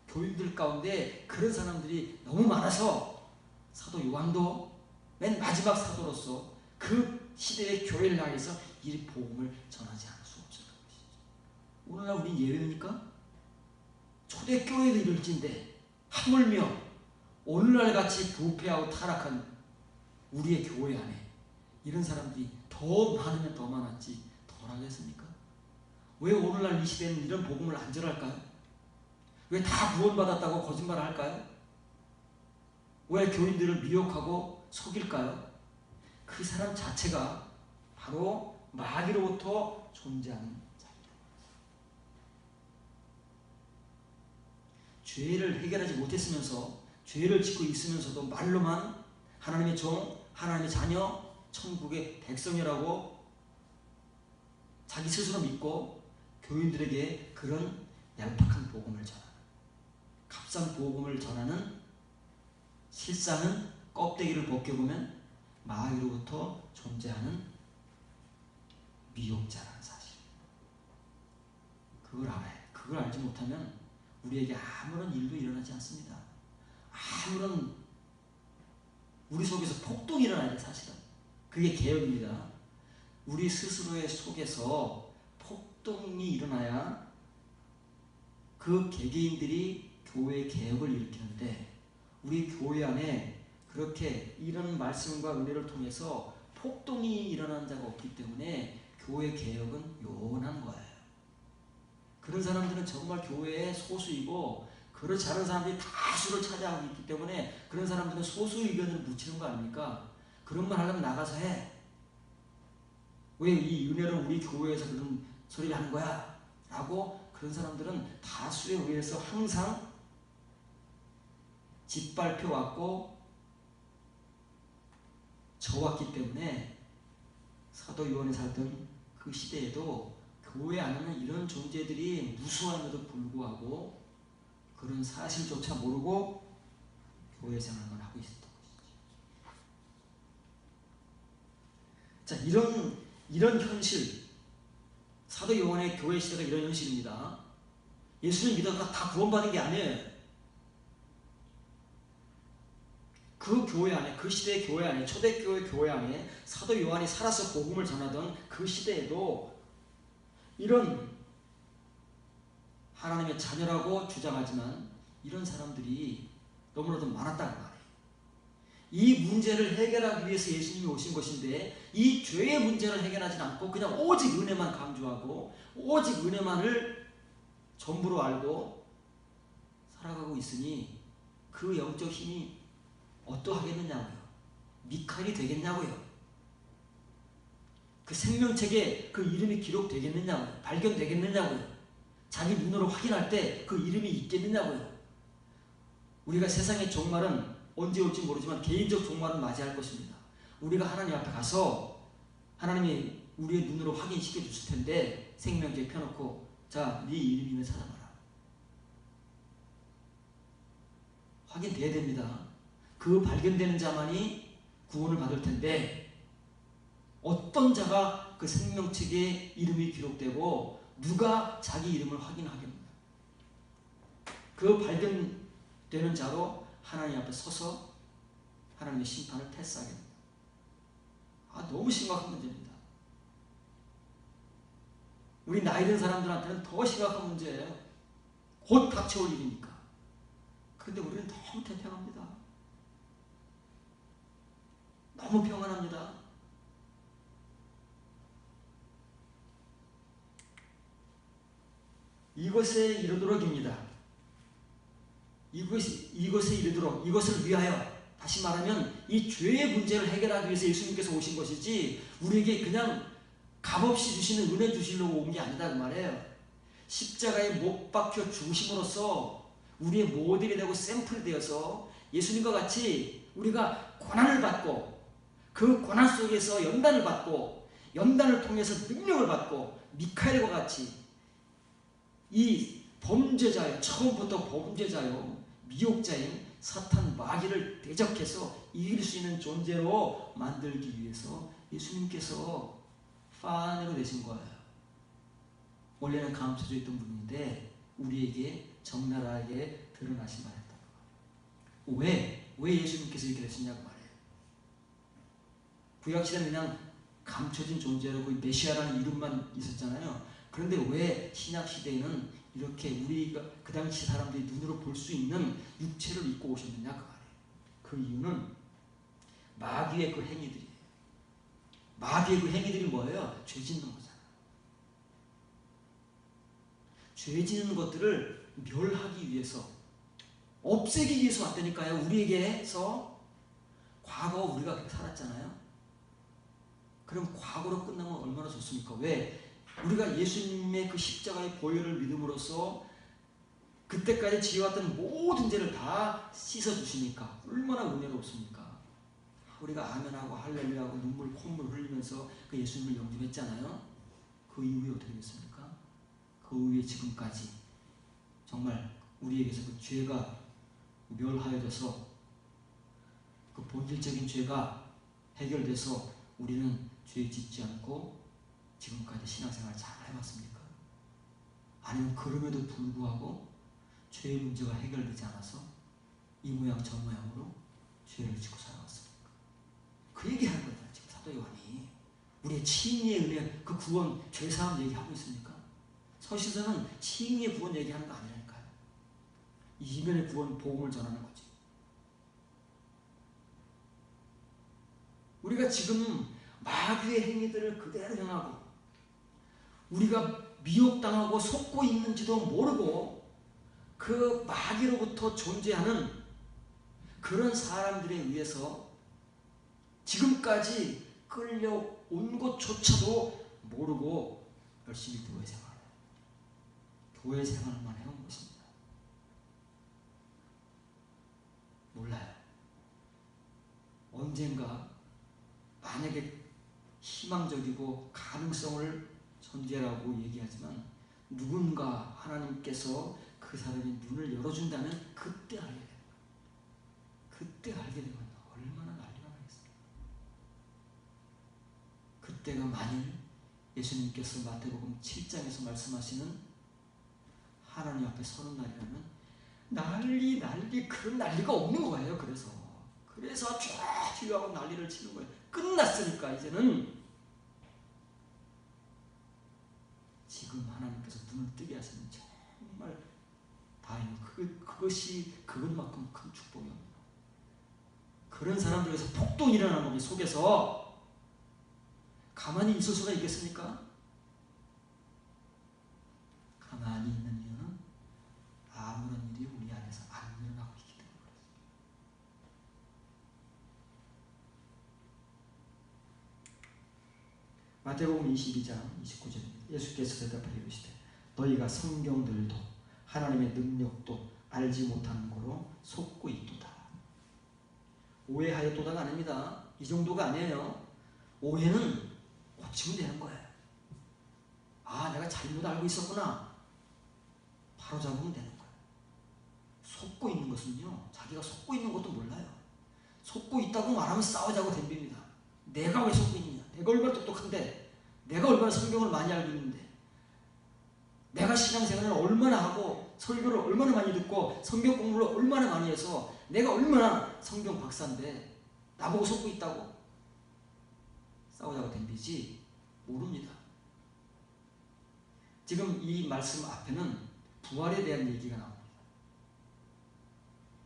교인들 가운데 그런 사람들이 너무 많아서 사도 요한도 맨 마지막 사도로서 그 시대의 교회를 향해서 이 복음을 전하지 않을 수 없었던 것이죠. 오늘날 우린 예외입니까? 초대교회도 이럴진데 하물며 오늘날 같이 부패하고 타락한 우리의 교회 안에 이런 사람들이 더 많으면 더 많았지 덜하겠습니까? 왜 오늘날 이 시대는 이런 복음을 안 전할까요? 왜 다 구원받았다고 거짓말을 할까요? 왜 교인들을 미혹하고 속일까요? 그 사람 자체가 바로 마귀로부터 존재하는 자입니다. 죄를 해결하지 못했으면서 죄를 짓고 있으면서도 말로만 하나님의 종, 하나님의 자녀, 천국의 백성이라고 자기 스스로 믿고 교인들에게 그런 얄팍한 복음을 전하는, 값싼 복음을 전하는 실상은 껍데기를 벗겨보면 마귀로부터 존재하는 미혹자라는 사실. 그걸 알아야 해. 그걸 알지 못하면 우리에게 아무런 일도 일어나지 않습니다. 아무런 우리 속에서 폭동이 일어나야 돼. 사실은 그게 개혁입니다. 우리 스스로의 속에서 폭동이 일어나야 그 개개인들이 교회 개혁을 일으키는데 우리 교회 안에 그렇게 이런 말씀과 은혜를 통해서 폭동이 일어난 자가 없기 때문에 교회 개혁은 요원한 거예요. 그런 사람들은 정말 교회의 소수이고 그렇지 않은 사람들이 다수를 차지하고 있기 때문에 그런 사람들은 소수 의견을 묻히는 거 아닙니까? 그런 말 하려면 나가서 해. 왜 이 은혜를 우리 교회에서 그런 소리를 하는 거야? 라고 그런 사람들은 다수에 의해서 항상 짓밟혀왔고 져왔기 때문에 사도 요한이 살던 그 시대에도 교회 안에는 이런 존재들이 무수함에도 불구하고 그런 사실조차 모르고 교회 생활만 하고 있었던 것이죠. 자, 이런 현실, 사도 요한의 교회 시대가 이런 현실입니다. 예수님 믿어서 다 구원받은 게 아니에요. 그 교회 안에, 그 시대의 교회 안에, 초대교회 교회 안에 사도 요한이 살아서 복음을 전하던 그 시대에도 이런 하나님의 자녀라고 주장하지만 이런 사람들이 너무나도 많았다는 말이에요. 이 문제를 해결하기 위해서 예수님이 오신 것인데 이 죄의 문제를 해결하지 않고 그냥 오직 은혜만 강조하고 오직 은혜만을 전부로 알고 살아가고 있으니 그 영적 힘이 어떠하겠느냐고요. 미카엘이 되겠냐고요. 그 생명책에 그 이름이 기록되겠느냐고요. 발견되겠느냐고요. 자기 눈으로 확인할 때 그 이름이 있겠느냐고요. 우리가 세상의 종말은 언제 올지 모르지만 개인적 종말은 맞이할 것입니다. 우리가 하나님 앞에 가서 하나님이 우리의 눈으로 확인시켜 주실 텐데 생명책에 펴놓고 자, 네 이름이면 찾아봐라. 확인돼야 됩니다. 그 발견되는 자만이 구원을 받을 텐데 어떤 자가 그 생명책에 이름이 기록되고 누가 자기 이름을 확인하겠습니까? 그 발견되는 자로 하나님 앞에 서서 하나님의 심판을 패스하게 됩니다. 너무 심각한 문제입니다. 우리 나이 든 사람들한테는 더 심각한 문제예요. 곧 닥쳐올 일이니까. 그런데 우리는 너무 태평합니다. 너무 평안합니다. 이것에 이르도록입니다. 이것에 이르도록, 이것을 위하여, 다시 말하면 이 죄의 문제를 해결하기 위해서 예수님께서 오신 것이지 우리에게 그냥 값없이 주시는 은혜 주시려고 온 게 아니다 그 말이에요. 십자가에 못 박혀 죽으심으로써 우리의 모델이 되고 샘플이 되어서 예수님과 같이 우리가 고난을 받고 그 고난 속에서 연단을 받고 연단을 통해서 능력을 받고 미카엘과 같이 이 범죄자요, 처음부터 범죄자요, 미혹자인 사탄 마귀를 대적해서 이길 수 있는 존재로 만들기 위해서 예수님께서 파네로 되신 거예요. 원래는 감춰져 있던 분인데 우리에게 적나라하게 드러나신 말이었다. 왜 예수님께서 이렇게 되셨냐고 말해요. 구약시대는 그냥 감춰진 존재로 그 메시아라는 이름만 있었잖아요. 그런데 왜 신약시대에는 이렇게 우리가 그 당시 사람들이 눈으로 볼 수 있는 육체를 입고 오셨느냐 그 말이에요. 그 이유는 마귀의 그 행위들이에요. 마귀의 그 행위들이 뭐예요? 죄 짓는 거잖아요. 죄 짓는 것들을 멸하기 위해서, 없애기 위해서 왔다니까요. 우리에게서 과거 우리가 그렇게 살았잖아요. 그럼 과거로 끝나면 얼마나 좋습니까? 왜? 우리가 예수님의 그 십자가의 보혈을 믿음으로써 그때까지 지어왔던 모든 죄를 다 씻어주시니까 얼마나 은혜롭습니까? 우리가 아멘하고 할렐루야하고 눈물 콧물 흘리면서 그 예수님을 영접했잖아요. 그 이후에 어떻게 됐습니까? 그 이후에 지금까지 정말 우리에게서 그 죄가 멸하여져서 그 본질적인 죄가 해결돼서 우리는 죄 짓지 않고 지금까지 신앙생활 잘 해왔습니까? 아니면 그럼에도 불구하고 죄의 문제가 해결되지 않아서 이 모양 저 모양으로 죄를 짓고 살아왔습니까? 그 얘기하는 거다 지금 사도 요한이. 우리의 칭의의 은혜, 그 구원, 죄사함 얘기하고 있습니까? 서신서는 칭의의 구원 얘기하는 거 아니라니까요. 이면의 구원, 복음을 전하는 거지. 우리가 지금 마귀의 행위들을 그대로 행하고 우리가 미혹당하고 속고 있는지도 모르고 그 마귀로부터 존재하는 그런 사람들에 의해서 지금까지 끌려온 것조차도 모르고 열심히 교회 생활만 해온 것입니다. 몰라요. 언젠가 만약에 희망적이고 가능성을 전제라고 얘기하지만 누군가 하나님께서 그 사람의 눈을 열어준다면 그때 알게 됩니다. 그때 알게 되면 얼마나 난리가 나겠습니까? 그때가 만일 예수님께서 마태복음 7장에서 말씀하시는 하나님 앞에 서는 날이라면 난리 그런 난리가 없는 거예요. 그래서 쫙 난리를 치는 거예요. 끝났으니까 이제는 지금 하나님께서 눈을 뜨게 하시는 정말 다행히 그것만큼 큰 축복이옵니다. 그런 사람들에서 폭동이 일어나는 것 속에서 가만히 있을 수가 있겠습니까? 가만히 있는 이유는 아무런 일이 우리 안에서 안 일어나고 있기 때문에 그렇습니다. 마태복음 22장 29절입니다. 예수께서 대답하여 이르시되 너희가 성경들도 하나님의 능력도 알지 못하는 거로 속고 있도다. 오해하였도다가 아닙니다. 이 정도가 아니에요. 오해는 고치면 되는 거예요. 아, 내가 잘못 알고 있었구나. 바로 잡으면 되는 거예요. 속고 있는 것은요, 자기가 속고 있는 것도 몰라요. 속고 있다고 말하면 싸우자고 덤빕니다. 내가 왜 속고 있느냐? 내가 얼마나 똑똑한데, 내가 얼마나 성경을 많이 알고 있는데, 내가 신앙생활을 얼마나 하고 설교를 얼마나 많이 듣고 성경 공부를 얼마나 많이 해서 내가 얼마나 성경 박사인데 나보고 속고 있다고 싸우자고 덤비지 모릅니다. 지금 이 말씀 앞에는 부활에 대한 얘기가 나옵니다.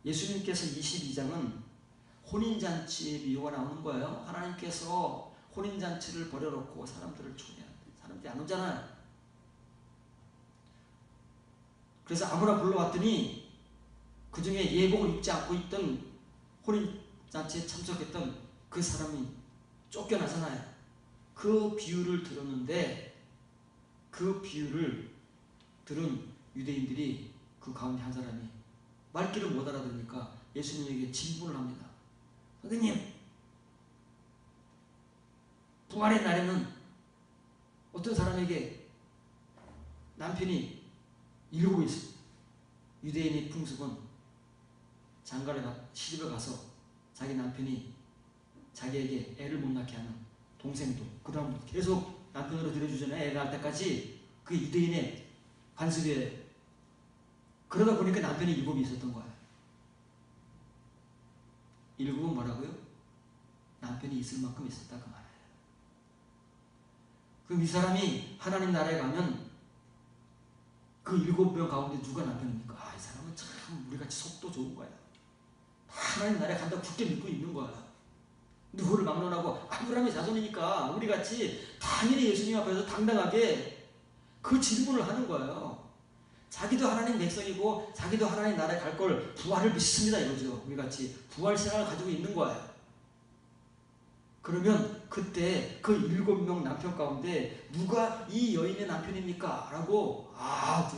예수님께서 22장은 혼인잔치의 비유가 나오는 거예요. 하나님께서 혼인잔치를 벌여놓고 사람들을 초대하는데 사람들이 안 오잖아요. 그래서 아무나 불러왔더니 그 중에 예복을 입지 않고 있던 혼인잔치에 참석했던 그 사람이 쫓겨나잖아요. 그 비유를 들었는데 그 비유를 들은 유대인들이 그 가운데 한 사람이 말귀를 못 알아들으니까 예수님에게 질문을 합니다. 선생님, 부활의 날에는 어떤 사람에게 남편이 7이 있습니다. 유대인의 풍습은 시집에 가서 자기 남편이 자기에게 애를 못 낳게 하는 동생도 그 다음부터 계속 남편으로 들여주잖아요. 애 낳을 때까지. 그게 유대인의 관습이에요. 그러다 보니까 남편이 7이 있었던 거예요. 7은 뭐라고요? 남편이 있을 만큼 있었다 그 말이에요. 그럼 이 사람이 하나님 나라에 가면 그 7명 가운데 누가 남편입니까? 이 사람은 참 우리같이 속도 좋은 거야. 하나님 나라에 간다고 굳게 믿고 있는 거야. 누구를 막론하고 아브라함의 자손이니까 우리같이 당연히 예수님 앞에서 당당하게 그 질문을 하는 거예요. 자기도 하나님 백성이고 자기도 하나님 나라에 갈 걸 부활을 믿습니다 이거죠. 우리같이 부활 생각을 가지고 있는 거예요. 그러면 그때 그 7명 남편 가운데 누가 이 여인의 남편입니까? 라고 아주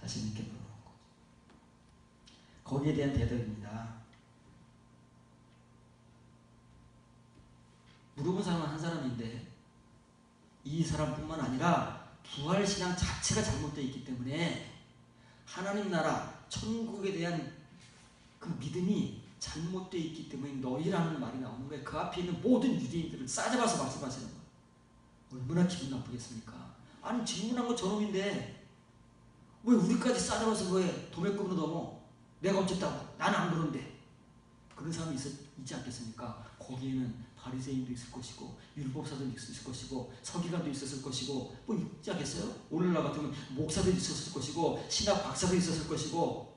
자신 있게 물어보는 거죠. 거기에 대한 대답입니다. 물어본 사람은 한 사람인데 이 사람뿐만 아니라 부활신앙 자체가 잘못되어 있기 때문에 하나님 나라 천국에 대한 그 믿음이 잘못되어 있기 때문에 너희라는 말이 나오는 거예요. 그 앞에 있는 모든 유대인들을 싸잡아서 말씀하시는 거예요. 얼마나 기분 나쁘겠습니까? 아니 질문한 거 저놈인데 왜 우리까지 싸잡아서 왜 도매금으로 넘어? 내가 어쨌다고? 나는 안 그런데. 그런 사람이 있지 않겠습니까? 거기에는 바리새인도 있을 것이고 율법사도 있을 것이고 서기관도 있었을 것이고 뭐 있지 않겠어요? 오늘날 같으면 목사도 있었을 것이고 신학 박사도 있었을 것이고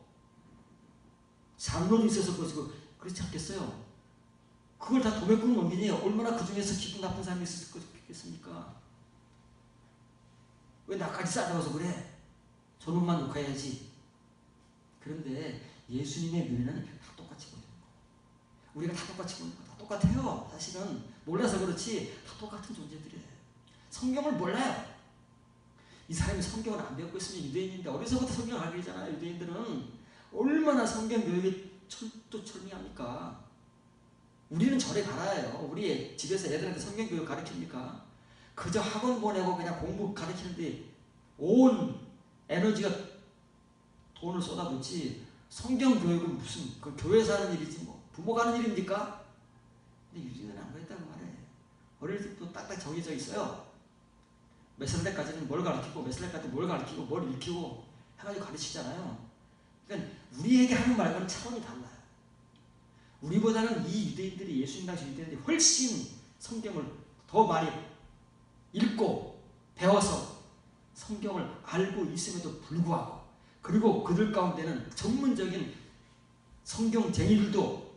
장로도 있었을 것이고 그렇지 않겠어요? 그걸 다 도매금으로 넘기니 얼마나 그 중에서 기분 나쁜 사람이 있었을 것이겠습니까? 왜 나까지 싸잡아서 그래? 저놈만 욕해야지. 그런데 예수님의 눈에는 다 똑같이 보이는 거예요. 우리가 다 똑같이 보이는 거예요. 다 똑같아요. 사실은 몰라서 그렇지 다 똑같은 존재들이에요. 성경을 몰라요. 이 사람이 성경을 안 배웠고 있으면 유대인인데 어려서부터 성경을 알게 되잖아요. 유대인들은 얼마나 성경 교육이 철두철미합니까? 우리는 절에 가라요. 우리 집에서 애들한테 성경 교육 가르칩니까? 그저 학원 보내고 그냥 공부 가르치는데 온 에너지가 돈을 쏟아붓지 성경 교육은 무슨 그 교회에서 하는 일이지 뭐 부모가 하는 일입니까? 근데 유대인은 안 그랬다고 말해. 어릴 때부터 딱딱 정해져 있어요. 몇 살 때까지는 뭘 가르치고 몇 살 때까지 뭘 가르치고 뭘 익히고 해가지고 가르치잖아요. 그러니까 우리에게 하는 말과는 차원이 달라요. 우리보다는 이 유대인들이 예수님 당시 유대인들이 훨씬 성경을 더 많이 읽고 배워서 성경을 알고 있음에도 불구하고 그리고 그들 가운데는 전문적인 성경쟁이들도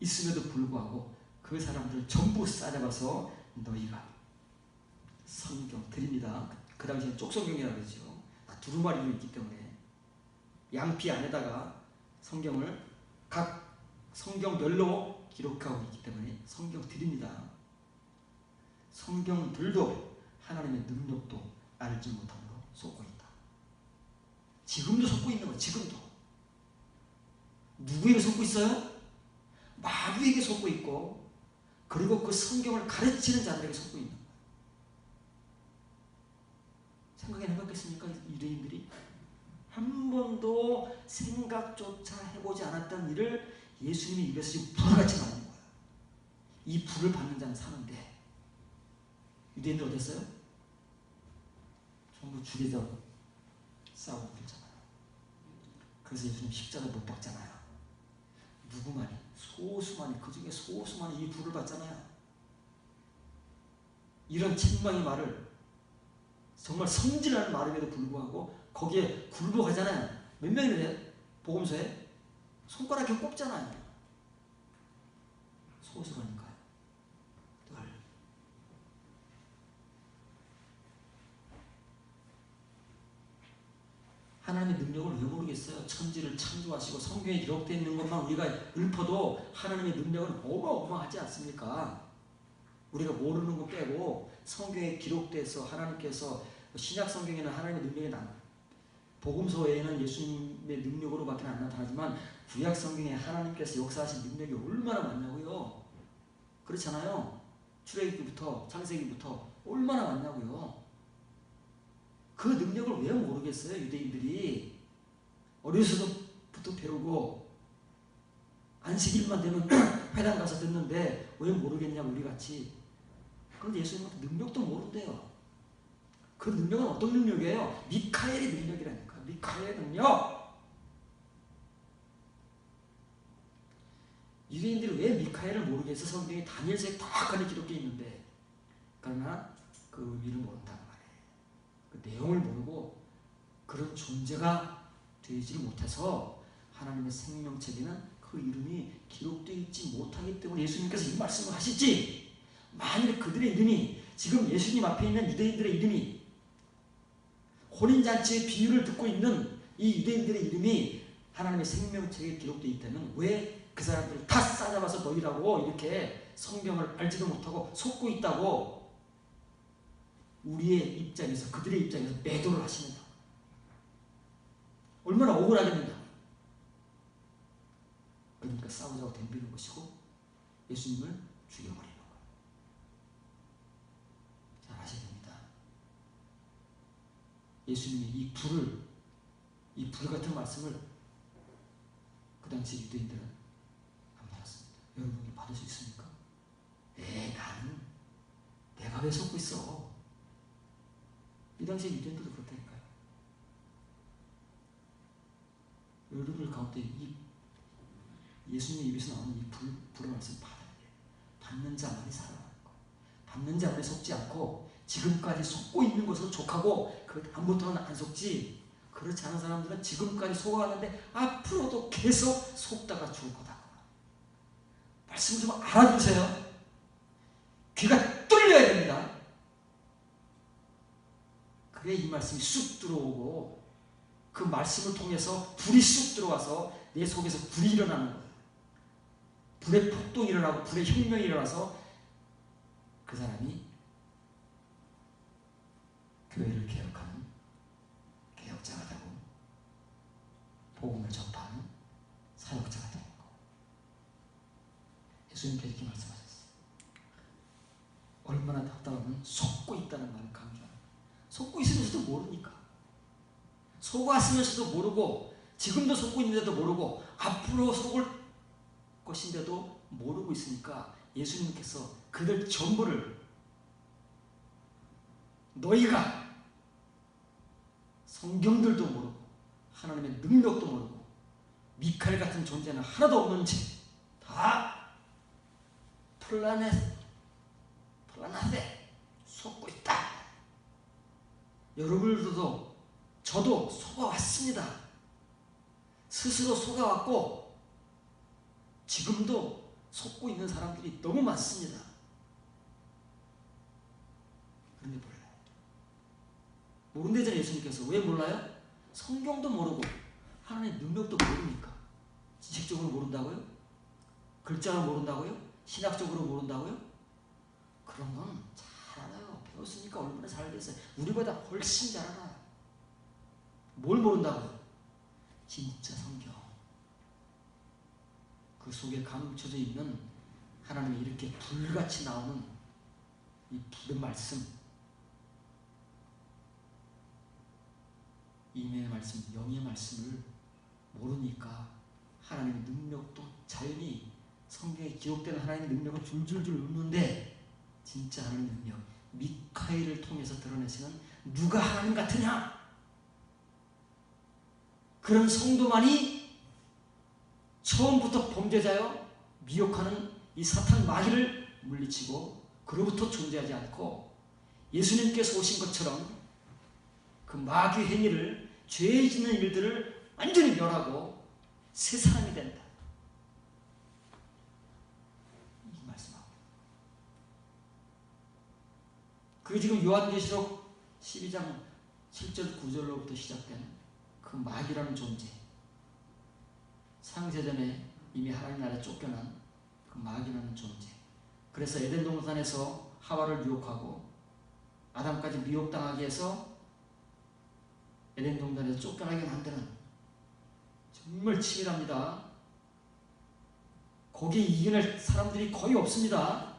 있음에도 불구하고 그 사람들을 전부 싸잡아서 너희가 성경 드립니다. 그 당시에 쪽성경이라고 그러죠. 두루마리로 있기 때문에 양피 안에다가 성경을 각 성경별로 기록하고 있기 때문에 성경 드립니다. 성경들도 하나님의 능력도 알지 못함으로 속고 있다. 지금도 속고 있는 거예요. 지금도. 누구에게 속고 있어요? 마귀에게 속고 있고 그리고 그 성경을 가르치는 자들에게 속고 있는 거예요. 생각해 해봤겠습니까? 유대인들이 한 번도 생각조차 해보지 않았던 일을 예수님이 입에서 지금 불같이 말하는 거예요. 이 불을 받는 자는 사는데 유대인들 어땠어요? 전부 죽여서 싸우고 그러잖아요. 그래서 예수님 십자가 못 박잖아요. 누구만이? 소수만이, 그 중에 소수만이 이 불을 받잖아요. 이런 책망의 말을 정말 성질하는 말임에도 불구하고 거기에 굴복하잖아요. 몇 명이나 돼요? 복음서에? 손가락에 꼽잖아요. 소수가니까요. 늘. 하나님의 능력을 왜 모르겠어요? 있어요. 천지를 창조하시고 성경에 기록되어 있는 것만 우리가 읊어도 하나님의 능력은 어마어마하지 않습니까? 우리가 모르는 거 빼고 성경에 기록돼서 하나님께서 신약 성경에는 하나님의 능력이 복음서에는 예수님의 능력으로밖에 안 나타나지만 구약 성경에 하나님께서 역사하신 능력이 얼마나 많냐고요. 그렇잖아요. 출애굽기부터 창세기부터 얼마나 많냐고요. 그 능력을 왜 모르겠어요? 유대인들이 어려서부터 배우고 안식일만 되면 회당 가서 듣는데 왜 모르겠냐고 우리같이. 그런데 예수님은 능력도 모른대요. 그 능력은 어떤 능력이에요? 미카엘의 능력이라니까. 미카엘의 능력. 유대인들이 왜 미카엘을 모르겠어? 성경에 다니엘서에 정확하게 기록되어 있는데 그러나 그 의미를 모른다는 말이에요. 그 내용을 모르고 그런 존재가 되지 못해서 하나님의 생명책에는 그 이름이 기록되어 있지 못하기 때문에 예수님께서 이 말씀을 하시지. 만일 그들의 이름이 지금 예수님 앞에 있는 유대인들의 이름이 혼인잔치의 비유를 듣고 있는 이 유대인들의 이름이 하나님의 생명책에 기록되어 있다면 왜 그 사람들을 다 싸잡아서 너희라고 이렇게 성경을 알지도 못하고 속고 있다고 우리의 입장에서 그들의 입장에서 매도를 하시느냐. 얼마나 억울하겠느냐. 그러니까 싸우자고 덤비는 것이고 예수님을 죽여버리는 거예요. 잘 아셔야 됩니다. 예수님이 이 불 같은 말씀을 그 당시 유대인들은 안 받았습니다. 여러분이 받을 수 있습니까? 나는 내가 왜 속고 있어? 이 당시 유대인들도 그렇다니까요. 여러분들 가운데 이 예수님의 입에서 나오는 이 불의 말씀 받아야 돼요. 받는 자만이 살아나는 거예요. 받는 자만이 속지 않고 지금까지 속고 있는 것으로 족하고 그 다음부터는 안 속지. 그렇지 않은 사람들은 지금까지 속아왔는데 앞으로도 계속 속다가 죽을 거다. 말씀 좀 알아주세요. 귀가 뚫려야 됩니다. 그래 이 말씀이 쑥 들어오고 그 말씀을 통해서 불이 쑥 들어와서 내 속에서 불이 일어나는 거예요. 불의 폭동이 일어나고 불의 혁명이 일어나서 그 사람이 교회를 개혁하는 개혁자가 되고 복음을 전파하는 사역자가 되는 거. 예수님께서 이렇게 말씀하셨어요. 얼마나 답답하면 속고 있다는 말을 강조하는 거예요. 속고 있으면서도 모르니까. 속았으면서도 모르고 지금도 속고 있는데도 모르고 앞으로 속을 것인데도 모르고 있으니까 예수님께서 그들 전부를 너희가 성경들도 모르고 하나님의 능력도 모르고 미카엘 같은 존재는 하나도 없는지 다 플라넷에 속고 있다. 여러분들도 저도 속아왔습니다. 스스로 속아왔고 지금도 속고 있는 사람들이 너무 많습니다. 그런데 몰라요. 모른대잖아요. 예수님께서. 왜 몰라요? 성경도 모르고 하나님의 능력도 모르니까. 지식적으로 모른다고요? 글자로 모른다고요? 신학적으로 모른다고요? 그런 건 잘 알아요. 배웠으니까 얼마나 잘 알겠어요. 우리보다 훨씬 잘 알아요. 뭘 모른다고요? 진짜 성경. 그 속에 감춰져 있는 하나님이 이렇게 불같이 나오는 이 불의 말씀, 임의 말씀, 영의 말씀을 모르니까 하나님의 능력도 자연히 성경에 기록되는 하나님의 능력을 줄줄줄 읊는데 진짜 하나님의 능력, 미카엘을 통해서 드러내시는 누가 하나님 같으냐? 그런 성도만이 처음부터 범죄자여 미혹하는 이 사탄 마귀를 물리치고 그로부터 존재하지 않고 예수님께서 오신 것처럼 그 마귀 행위를 죄 짓는 일들을 완전히 멸하고 새 사람이 된다. 이 말씀하고 그게 지금 요한계시록 12장 7절 9절로부터 시작된 그 마귀라는 존재, 창세전에 이미 하나님 나라에 쫓겨난 그 마귀라는 존재. 그래서 에덴 동산에서 하와를 유혹하고 아담까지 미혹당하게 해서 에덴 동산에서 쫓겨나게 만드는, 정말 치밀합니다. 거기에 이겨낼 사람들이 거의 없습니다.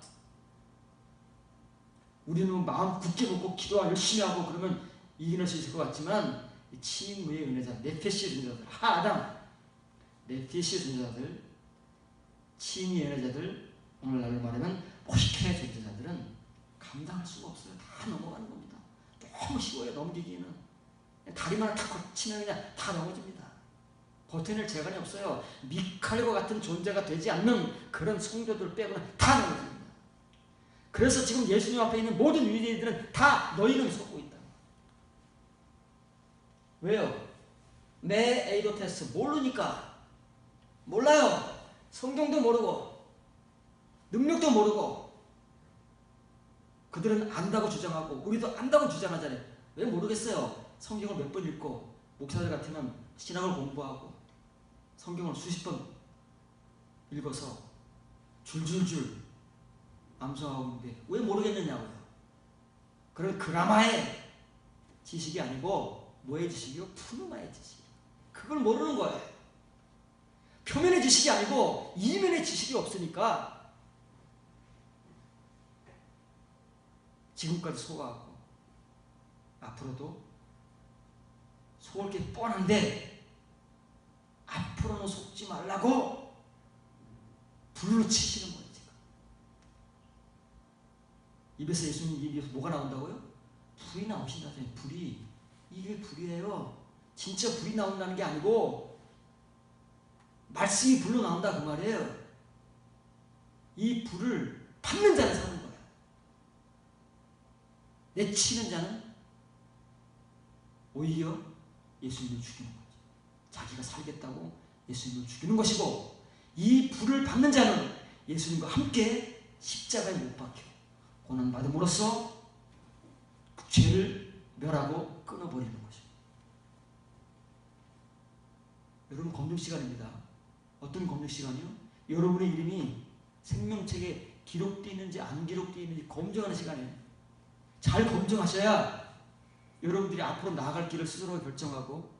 우리는 마음 굳게 먹고 기도하고 열심히 하고 그러면 이겨낼 수 있을 것 같지만, 침묵의 은혜자, 네페시 존재자들, 하아담, 네페시 존재자들, 침의 은혜자들, 오늘날로 말하면 모시케의 존재자들은 감당할 수가 없어요. 다 넘어가는 겁니다. 너무 쉬워요, 넘기기는. 다리만 탁 거치면 그냥 다 넘어집니다. 버텨낼 재간이 없어요. 미칼과 같은 존재가 되지 않는 그런 성도들 빼고는 다 넘어집니다. 그래서 지금 예수님 앞에 있는 모든 유대인들은 다 너희는 속고 있다. 왜요? 내 에이도 테스트 모르니까. 몰라요. 성경도 모르고 능력도 모르고. 그들은 안다고 주장하고 우리도 안다고 주장하잖아요. 왜 모르겠어요? 성경을 몇 번 읽고, 목사들 같으면 신학을 공부하고 성경을 수십 번 읽어서 줄줄줄 암송하고 있는데 왜 모르겠느냐고요. 그런 그라마의 지식이 아니고 뭐의 지식이요? 푸르마의 지식. 그걸 모르는 거예요. 표면의 지식이 아니고 이면의 지식이 없으니까 지금까지 속아갖고 앞으로도 속을 게 뻔한데 앞으로는 속지 말라고 불로 치시는 거예요. 지금 입에서 예수님 입에서 뭐가 나온다고요? 불이 나오신다잖아요. 불이. 이게 불이에요. 진짜 불이 나온다는 게 아니고 말씀이 불로 나온다 그 말이에요. 이 불을 받는 자는 사는 거야. 내치는 자는 오히려 예수님을 죽이는 거죠. 자기가 살겠다고 예수님을 죽이는 것이고, 이 불을 받는 자는 예수님과 함께 십자가에 못 박혀 고난받음으로써 그 죄를 멸하고 끊어버리는 것입니다. 여러분, 검증 시간입니다. 어떤 검증 시간이요? 여러분의 이름이 생명책에 기록되어 있는지 안 기록되어 있는지 검증하는 시간이에요. 잘 검증하셔야 여러분들이 앞으로 나아갈 길을 스스로 결정하고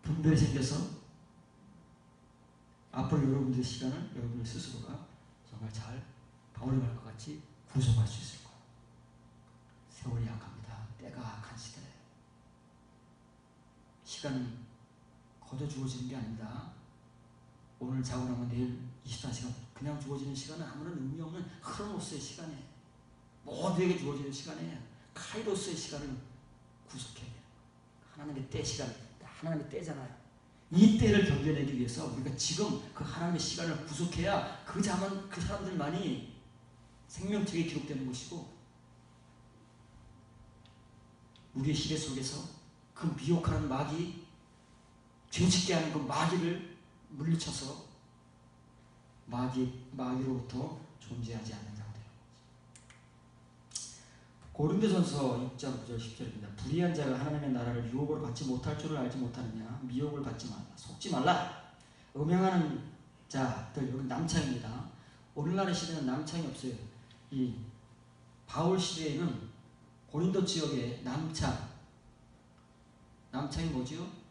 분별이 생겨서 앞으로 여러분들의 시간을 여러분들 스스로가 정말 잘 바울과 것 같이 구성할 수 있을 거예요. 세월이 약합니다. 때가 악한 시대. 시간은 거저 주어지는 게 아닙니다. 오늘 자고 나면 내일 24시간 그냥 주어지는 시간은 아무런 의미 없는 크로노스의 시간이에요. 모두에게 주어지는 시간이에요. 카이로스의 시간을 구속해야 돼요. 하나님의 때 시간, 하나님의 때잖아요. 이 때를 견뎌내기 위해서 우리가 지금 그 하나님의 시간을 구속해야 그 사람들만이 생명책에 기록되는 것이고, 우리의 시대 속에서 그 미혹하는 마귀, 죄짓게 하는 그 마귀를 물리쳐서 마귀로부터 존재하지 않는 자가 되는 거지. 고린도전서 6장 9절 10절입니다. 불의한 자가 하나님의 나라를 유혹으로 받지 못할 줄을 알지 못하느냐. 미혹을 받지 말라. 속지 말라. 음행하는 자들, 여기 남창입니다. 오늘날의 시대는 남창이 없어요. 이 바울 시대에는 고린도 지역에 남창이 뭐지요?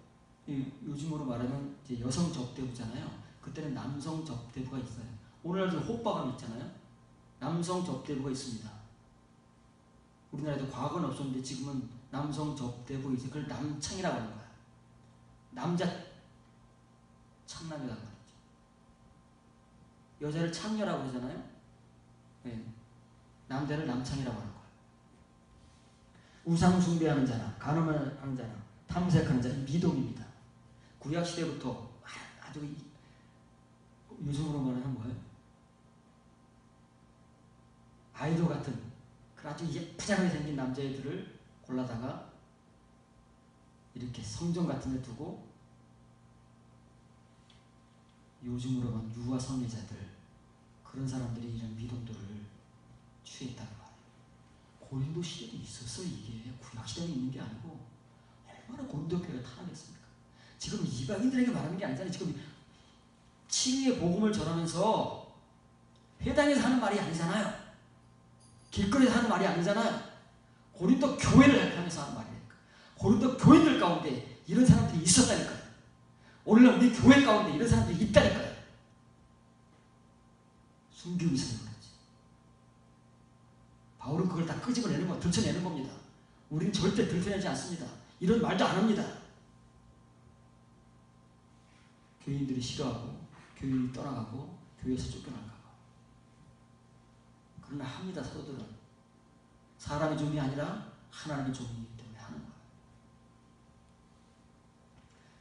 요즘으로 말하면 이제 여성 접대부잖아요. 그때는 남성 접대부가 있어요. 오늘날도 호빠감 있잖아요. 남성 접대부가 있습니다. 우리나라에도 과거는 없었는데 지금은 남성 접대부, 이제 그걸 남창이라고 하는 거야. 남자 창남이라는 말이죠. 여자를 창녀라고 하잖아요. 네. 남자를 남창이라고 하는 거야. 우상 숭배하는 자나 간음하는 자나 탐색하는 자는 미동입니다. 구약 시대부터 아주 요즘으로 말하면 뭐예요? 아이돌 같은 아주 예쁘장하게 생긴 남자애들을 골라다가 이렇게 성전 같은 데 두고 요즘으로 말하면 유아 성애자들, 그런 사람들이 이런 미동도를 취했다는 말이에요. 고린도 시대도 있었어. 이게 구약 시대는 있는 게 아니고 얼마나 고린도 교회가 타락했습니까? 지금 이방인들에게 말하는 게 아니잖아요. 지금 치유의 복음을 전하면서 회당에서 하는 말이 아니잖아요. 길거리에서 하는 말이 아니잖아요. 고린도 교회를 향해서 하는 말이니까. 고린도 교인들 가운데 이런 사람들이 있었다니까요. 오늘날 우리 교회 가운데 이런 사람들이 있다니까요. 숨기고 있어서 그렇지. 바울은 그걸 다 끄집어내는 거, 들춰내는 겁니다. 우리는 절대 들춰내지 않습니다. 이런 말도 안 합니다. 교인들이 싫어하고 교인이 떠나가고 교회에서 쫓겨날까 봐. 그러나 합니다. 사도들은 사람의 종이 아니라 하나님의 종이기 때문에 하는 거예요.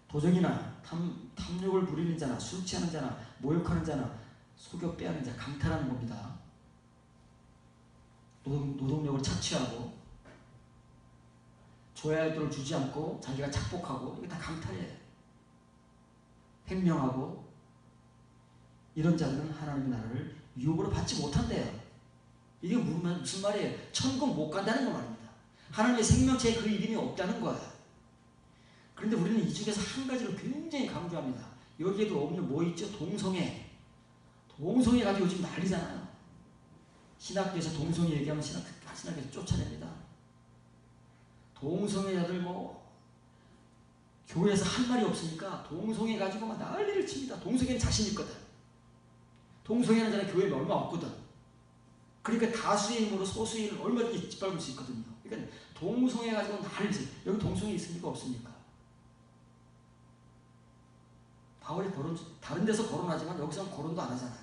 도적이나 탐욕을 부리는 자나 술 취하는 자나 모욕하는 자나 속여 빼앗는 자, 강탈하는 겁니다. 노동력을 착취하고 줘야 할 돈을 주지 않고 자기가 착복하고 이게 다 강탈이에요. 횡령하고 이런 자들은 하나님의 나라를 유업으로 받지 못한대요. 이게 무슨 말이에요? 천국 못 간다는 거 말입니다. 하나님의 생명체에 그 이름이 없다는 거예요. 그런데 우리는 이 중에서 한 가지를 굉장히 강조합니다. 여기에도 없는 뭐 있죠? 동성애. 동성애 가지고 요즘 난리잖아요. 신학교에서 동성애 얘기하면 신학교에서 쫓아냅니다. 동성애자들 교회에서 할 말이 없으니까 동성애 가지고 막 난리를 칩니다. 동성애는 자신 있거든. 동성애는 자는 교회에 얼마 없거든. 그러니까 다수의 힘으로 소수의 힘을 얼마든지 짓밟을 수 있거든요. 그러니까 동성애 가지고 난리를 칩니다. 여기 동성애 있습니까? 없습니까? 바울이 다른 데서 거론하지만 여기서는 거론도 안 하잖아요.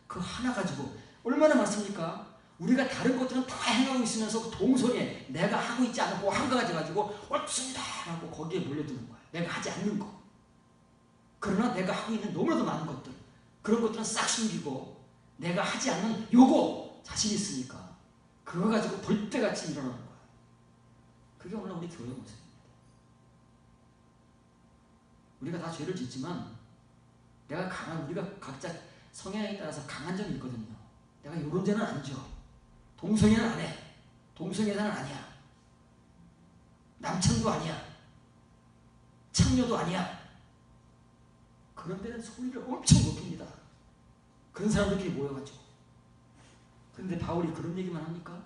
그 하나 가지고 얼마나 많습니까? 우리가 다른 것들은 다 행하고 있으면서 그 동성애 내가 하고 있지 않은 거 한 가지 가지고 옳습니다 하고 거기에 몰려드는 거예요. 내가 하지 않는 거. 그러나 내가 하고 있는 너무나도 많은 것들, 그런 것들은 싹 숨기고 내가 하지 않는 요거 자신 있으니까 그거 가지고 벌떼같이 일어나는 거예요. 그게 오늘 우리 교회 모습입니다. 우리가 다 죄를 짓지만 우리가 각자 성향에 따라서 강한 점이 있거든요. 내가 요런 죄는 안 져. 동성애는 안 해. 동성애자는 아니야. 남창도 아니야. 창녀도 아니야. 그런 데는 소리를 엄청 높입니다. 그런 사람들끼리 모여가지고. 그런데 바울이 그런 얘기만 합니까?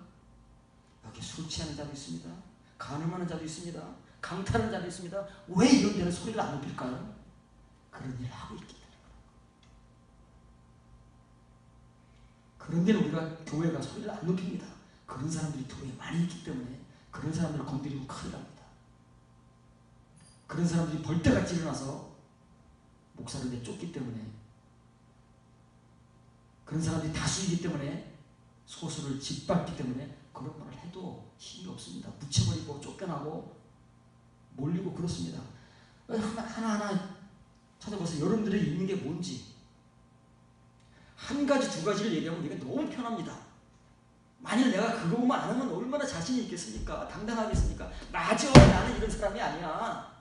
여기 술 취하는 자도 있습니다. 간음하는 자도 있습니다. 강탈하는 자도 있습니다. 왜 이런 데는 소리를 안 높일까요? 그런 일을 하고 있기 때문에. 그런 데는 우리가 교회가 소리를 안 높입니다. 그런 사람들이 교회에 많이 있기 때문에 그런 사람들을 건드리면 큰일 납니다. 그런 사람들이 벌떼같이 일어나서 목사를 내쫓기 때문에, 그런 사람들이 다수이기 때문에 소수를 짓밟기 때문에 그런 말을 해도 힘이 없습니다. 묻혀버리고 쫓겨나고 몰리고 그렇습니다. 하나하나 찾아보세요. 여러분들이 있는 게 뭔지. 한 가지 두 가지를 얘기하면 우리가 너무 편합니다. 만약 내가 그것만 안 하면 얼마나 자신이 있겠습니까? 당당하겠습니까? 맞아, 나는 이런 사람이 아니야.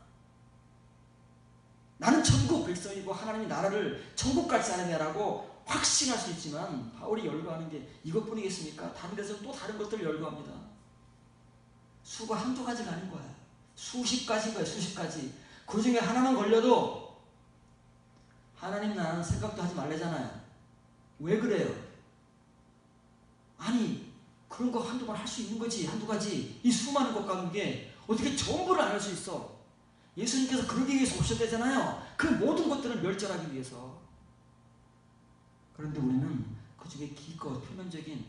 나는 천국 백성이고 하나님의 나라를 천국같이 하는 애라고 확신할 수 있지만 바울이 열거하는 게 이것뿐이겠습니까? 다른 데서는 또 다른 것들을 열거합니다. 수가 한두 가지가 아닌 거야. 수십 가지인 거야. 수십 가지. 그 중에 하나만 걸려도 하나님 나라는 생각도 하지 말래잖아요. 왜 그래요? 아니 그런 거 한두 번 할 수 있는 거지. 한두 가지. 이 수많은 것 가운데 어떻게 전부를 안 할 수 있어? 예수님께서 그러기 위해서 오셨대잖아요. 그 모든 것들을 멸절하기 위해서. 그런데 우리는 그 중에 기껏 표면적인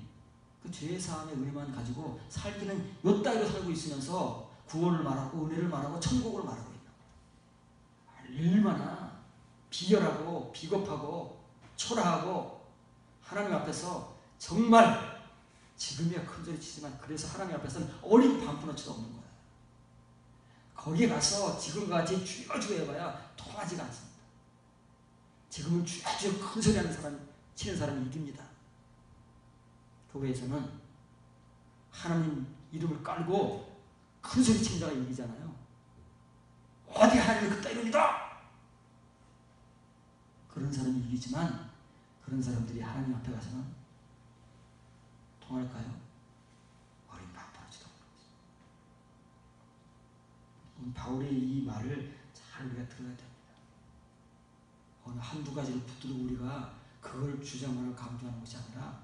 그 죄의 사함의 은혜만 가지고 살기는 요 따위로 살고 있으면서 구원을 말하고 은혜를 말하고 천국을 말하고 있는 거예요. 얼마나 비열하고 비겁하고 초라하고 하나님 앞에서 정말 지금이야 큰소리 치지만 그래서 하나님 앞에서는 어린 밤부너치도 없는 거예요. 거기에 가서 지금과 같이 주여주여 해봐야 통하지가 않습니다. 지금은 주여주여 큰소리 하는 사람, 치는 사람이 이깁니다. 교회에서는 하나님 이름을 깔고 큰소리 치는 자가 이기잖아요. 어디 하나님을 그따 이룹니다. 그런 사람이 이기지만 그런 사람들이 하나님 앞에 가서는 통할까요? 어린 밤부너치도 없는 거죠. 바울의 이 말을 잘 우리가 들어야 됩니다. 어느 한두 가지를 붙들고 우리가 그걸 주장하고 강조하는 것이 아니라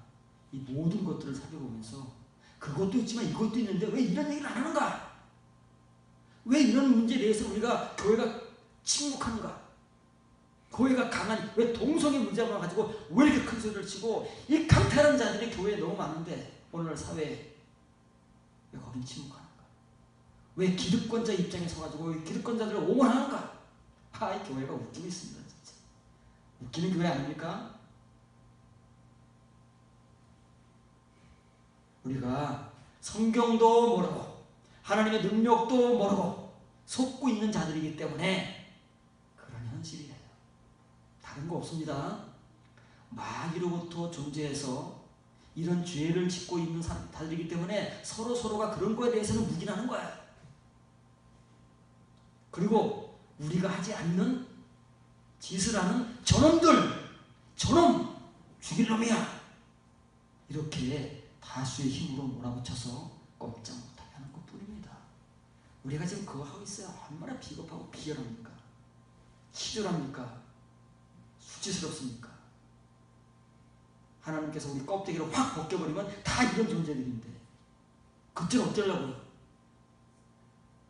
이 모든 것들을 살펴보면서 그것도 있지만 이것도 있는데 왜 이런 얘기를 안 하는가? 왜 이런 문제에 대해서 우리가 교회가 침묵하는가? 교회가 강한, 왜 동성애 문제만 가지고 왜 이렇게 큰 소리를 치고 이 강탈한 자들이 교회에 너무 많은데 오늘날 사회에 왜 거긴 침묵하는가? 왜 기득권자 입장에 서가지고 기득권자들을 옹호하는가? 아, 이 교회가 웃기고 있습니다. 진짜 웃기는 교회 아닙니까? 우리가 성경도 모르고 하나님의 능력도 모르고 속고 있는 자들이기 때문에 그런 현실이에요. 다른 거 없습니다. 마귀로부터 존재해서 이런 죄를 짓고 있는 사람들이기 때문에 서로가 그런 거에 대해서는 묵인하는 거예요. 그리고 우리가 하지 않는 짓을 하는 저놈들, 저놈 죽일 놈이야, 이렇게 다수의 힘으로 몰아붙여서 꼼짝 못하게 하는 것뿐입니다. 우리가 지금 그거 하고 있어요. 얼마나 비겁하고 비열합니까? 치졸합니까? 수치스럽습니까? 하나님께서 우리 껍데기를 확 벗겨버리면 다 이런 존재들인데 그때는 어쩌려고요?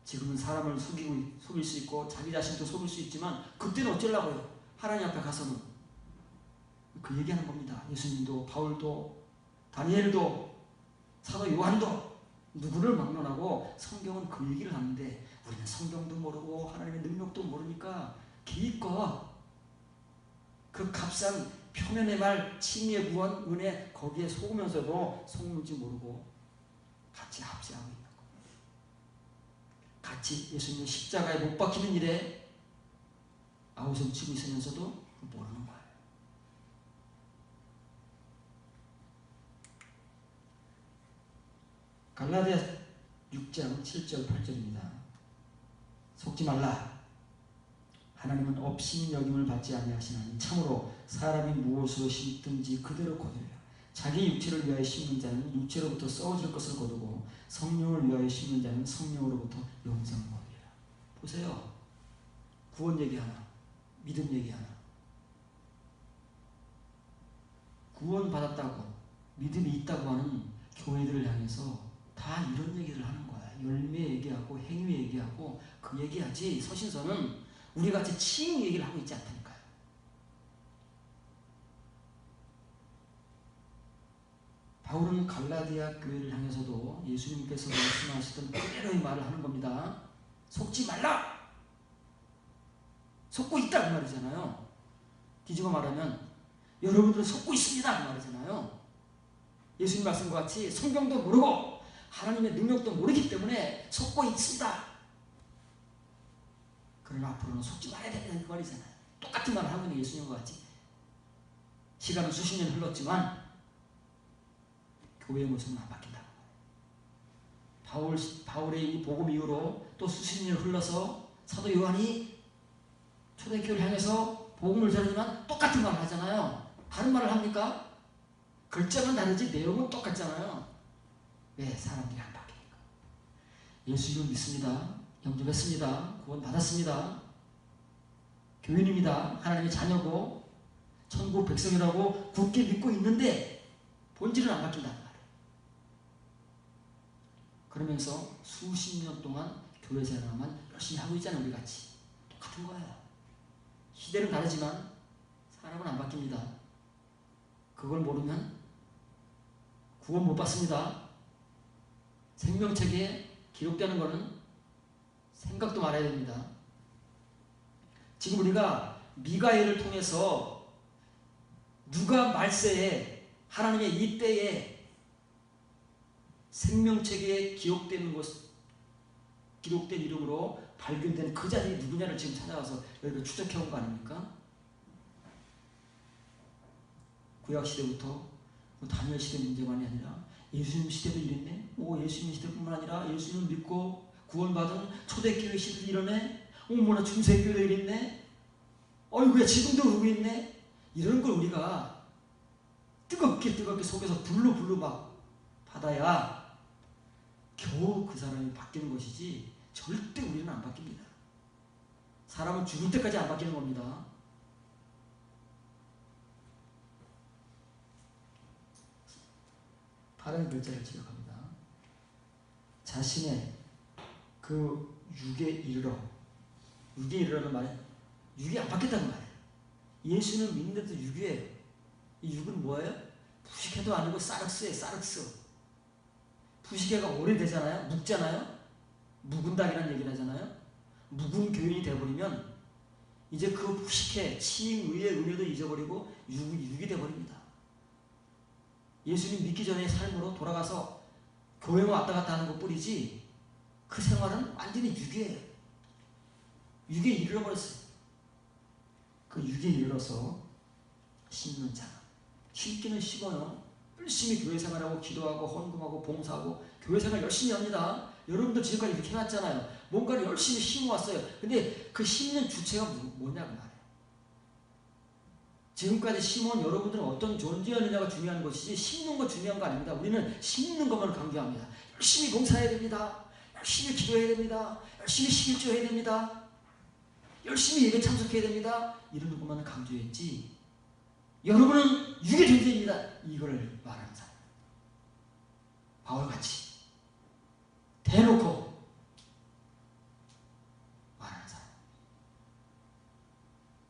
지금은 사람을 속일 수 있고 자기 자신도 속일 수 있지만 그때는 어쩌려고요? 하나님 앞에 가서는 그 얘기하는 겁니다. 예수님도 바울도 다니엘도 사도 요한도 누구를 막론하고 성경은 그 얘기를 하는데 우리는 성경도 모르고 하나님의 능력도 모르니까 기껏 그 값싼 표면의 말, 칭의의 구원, 은혜 거기에 속으면서도 속는지 모르고 같이 합세하고 있는 겁니다. 같이 예수님의 십자가에 못 박히는 일에 아우성 치고 있으면서도 모르는 거예요. 갈라디아 6장 7절 8절입니다. 속지 말라. 하나님은 업신 여김을 받지 아니하시나니 참으로 사람이 무엇으로 심든지 그대로 거두리라. 자기 육체를 위하여 심는 자는 육체로부터 썩어질 것을 거두고 성령을 위하여 심는 자는 성령으로부터 영생을 거두리라. 보세요. 구원 얘기 하나, 믿음 얘기 하나. 구원 받았다고 믿음이 있다고 하는 교회들을 향해서 다 이런 얘기를 하는 거야. 열매 얘기하고 행위 얘기하고 그 얘기하지. 서신서는 우리 같이 칭 얘기를 하고 있지 않다니까요. 바울은 갈라디아 교회를 향해서도 예수님께서 말씀하시던 그대로의 말을 하는 겁니다. 속지 말라. 속고 있다 그 말이잖아요. 뒤집어 말하면 여러분들은 속고 있습니다 그 말이잖아요. 예수님 말씀과 같이 성경도 모르고 하나님의 능력도 모르기 때문에 속고 있습니다. 그러나 앞으로는 속지 말아야 된다는 말이잖아요. 똑같은 말을 하고 있는 예수님과 같이. 시간은 수십 년 흘렀지만 교회의 모습은 안 바뀐다고. 바울의 이 복음 이후로 또 수십 년 흘러서 사도 요한이 초대교회를 향해서 복음을 전하지만 똑같은 말을 하잖아요. 다른 말을 합니까? 글자는 다르지 내용은 똑같잖아요. 왜? 사람들이 안 바뀌니까. 예수님을 믿습니다. 영접했습니다. 구원 받았습니다. 교인입니다. 하나님의 자녀고 천국 백성이라고 굳게 믿고 있는데 본질은 안 바뀐다는 말이에요. 그러면서 수십 년 동안 교회 생활만 열심히 하고 있잖아요. 우리 같이. 똑같은 거예요. 시대는 다르지만 사람은 안 바뀝니다. 그걸 모르면 구원 못 받습니다. 생명책에 기록되는 것은 생각도 말아야 됩니다. 지금 우리가 미가엘을 통해서 누가 말세에 하나님의 이 때에 생명책에 기록된 이름으로 발견된 그 자들이 누구냐를 지금 찾아가서 여기가 추적해온 거 아닙니까? 구약시대부터 다니엘 시대 문제만이 아니라 예수님 시대도 이랬네. 예수님 시대뿐만 아니라 예수님을 믿고 구원받은 초대교회 시대도 이러네. 뭐나 중세교회도 이랬네. 어이구야 지금도 그러고 있네. 이런 걸 우리가 뜨겁게 속에서 불로 막 받아야 겨우 그 사람이 바뀌는 것이지 절대 우리는 안 바뀝니다. 사람은 죽을 때까지 안 바뀌는 겁니다. 다른 글자를 지적합니다. 자신의 그 육에 이르러는 말은 육이 안 바뀌었다는 말이에요. 예수는 믿는데도 육이에요. 이 육은 뭐예요? 부식해도 아니고 사륵스예요. 사륵스. 부식해가 오래되잖아요. 묵잖아요. 묵은 닭이라는 얘기를 하잖아요. 묵은 교인이 되어버리면 이제 그 부식해, 치임, 의의 은혜도 잊어버리고 육이 되어버립니다. 예수님 믿기 전의 삶으로 돌아가서 교회만 왔다 갔다 하는 것 뿐이지 그 생활은 완전히 육이에요. 육에 이르러버렸어요. 그 육에 이르러서 심는 자. 심기는 심어요. 열심히 교회 생활하고 기도하고 헌금하고 봉사하고 교회 생활 열심히 합니다. 여러분도 지금까지 이렇게 해놨잖아요. 뭔가를 열심히 심어왔어요. 근데 그 심는 주체가 뭐냐고 말해요. 지금까지 심어온 여러분들은 어떤 존재였느냐가 중요한 것이지 심는 거 중요한 거 아닙니다. 우리는 심는 것만 강조합니다. 열심히 봉사해야 됩니다. 열심히 기도해야 됩니다. 열심히 11조 해야 됩니다. 열심히 예배 참석해야 됩니다. 이런 것만 강조했지 여러분은 육의 존재입니다. 이거를 말하는 사람. 바울같이 대놓고 말하는 사람.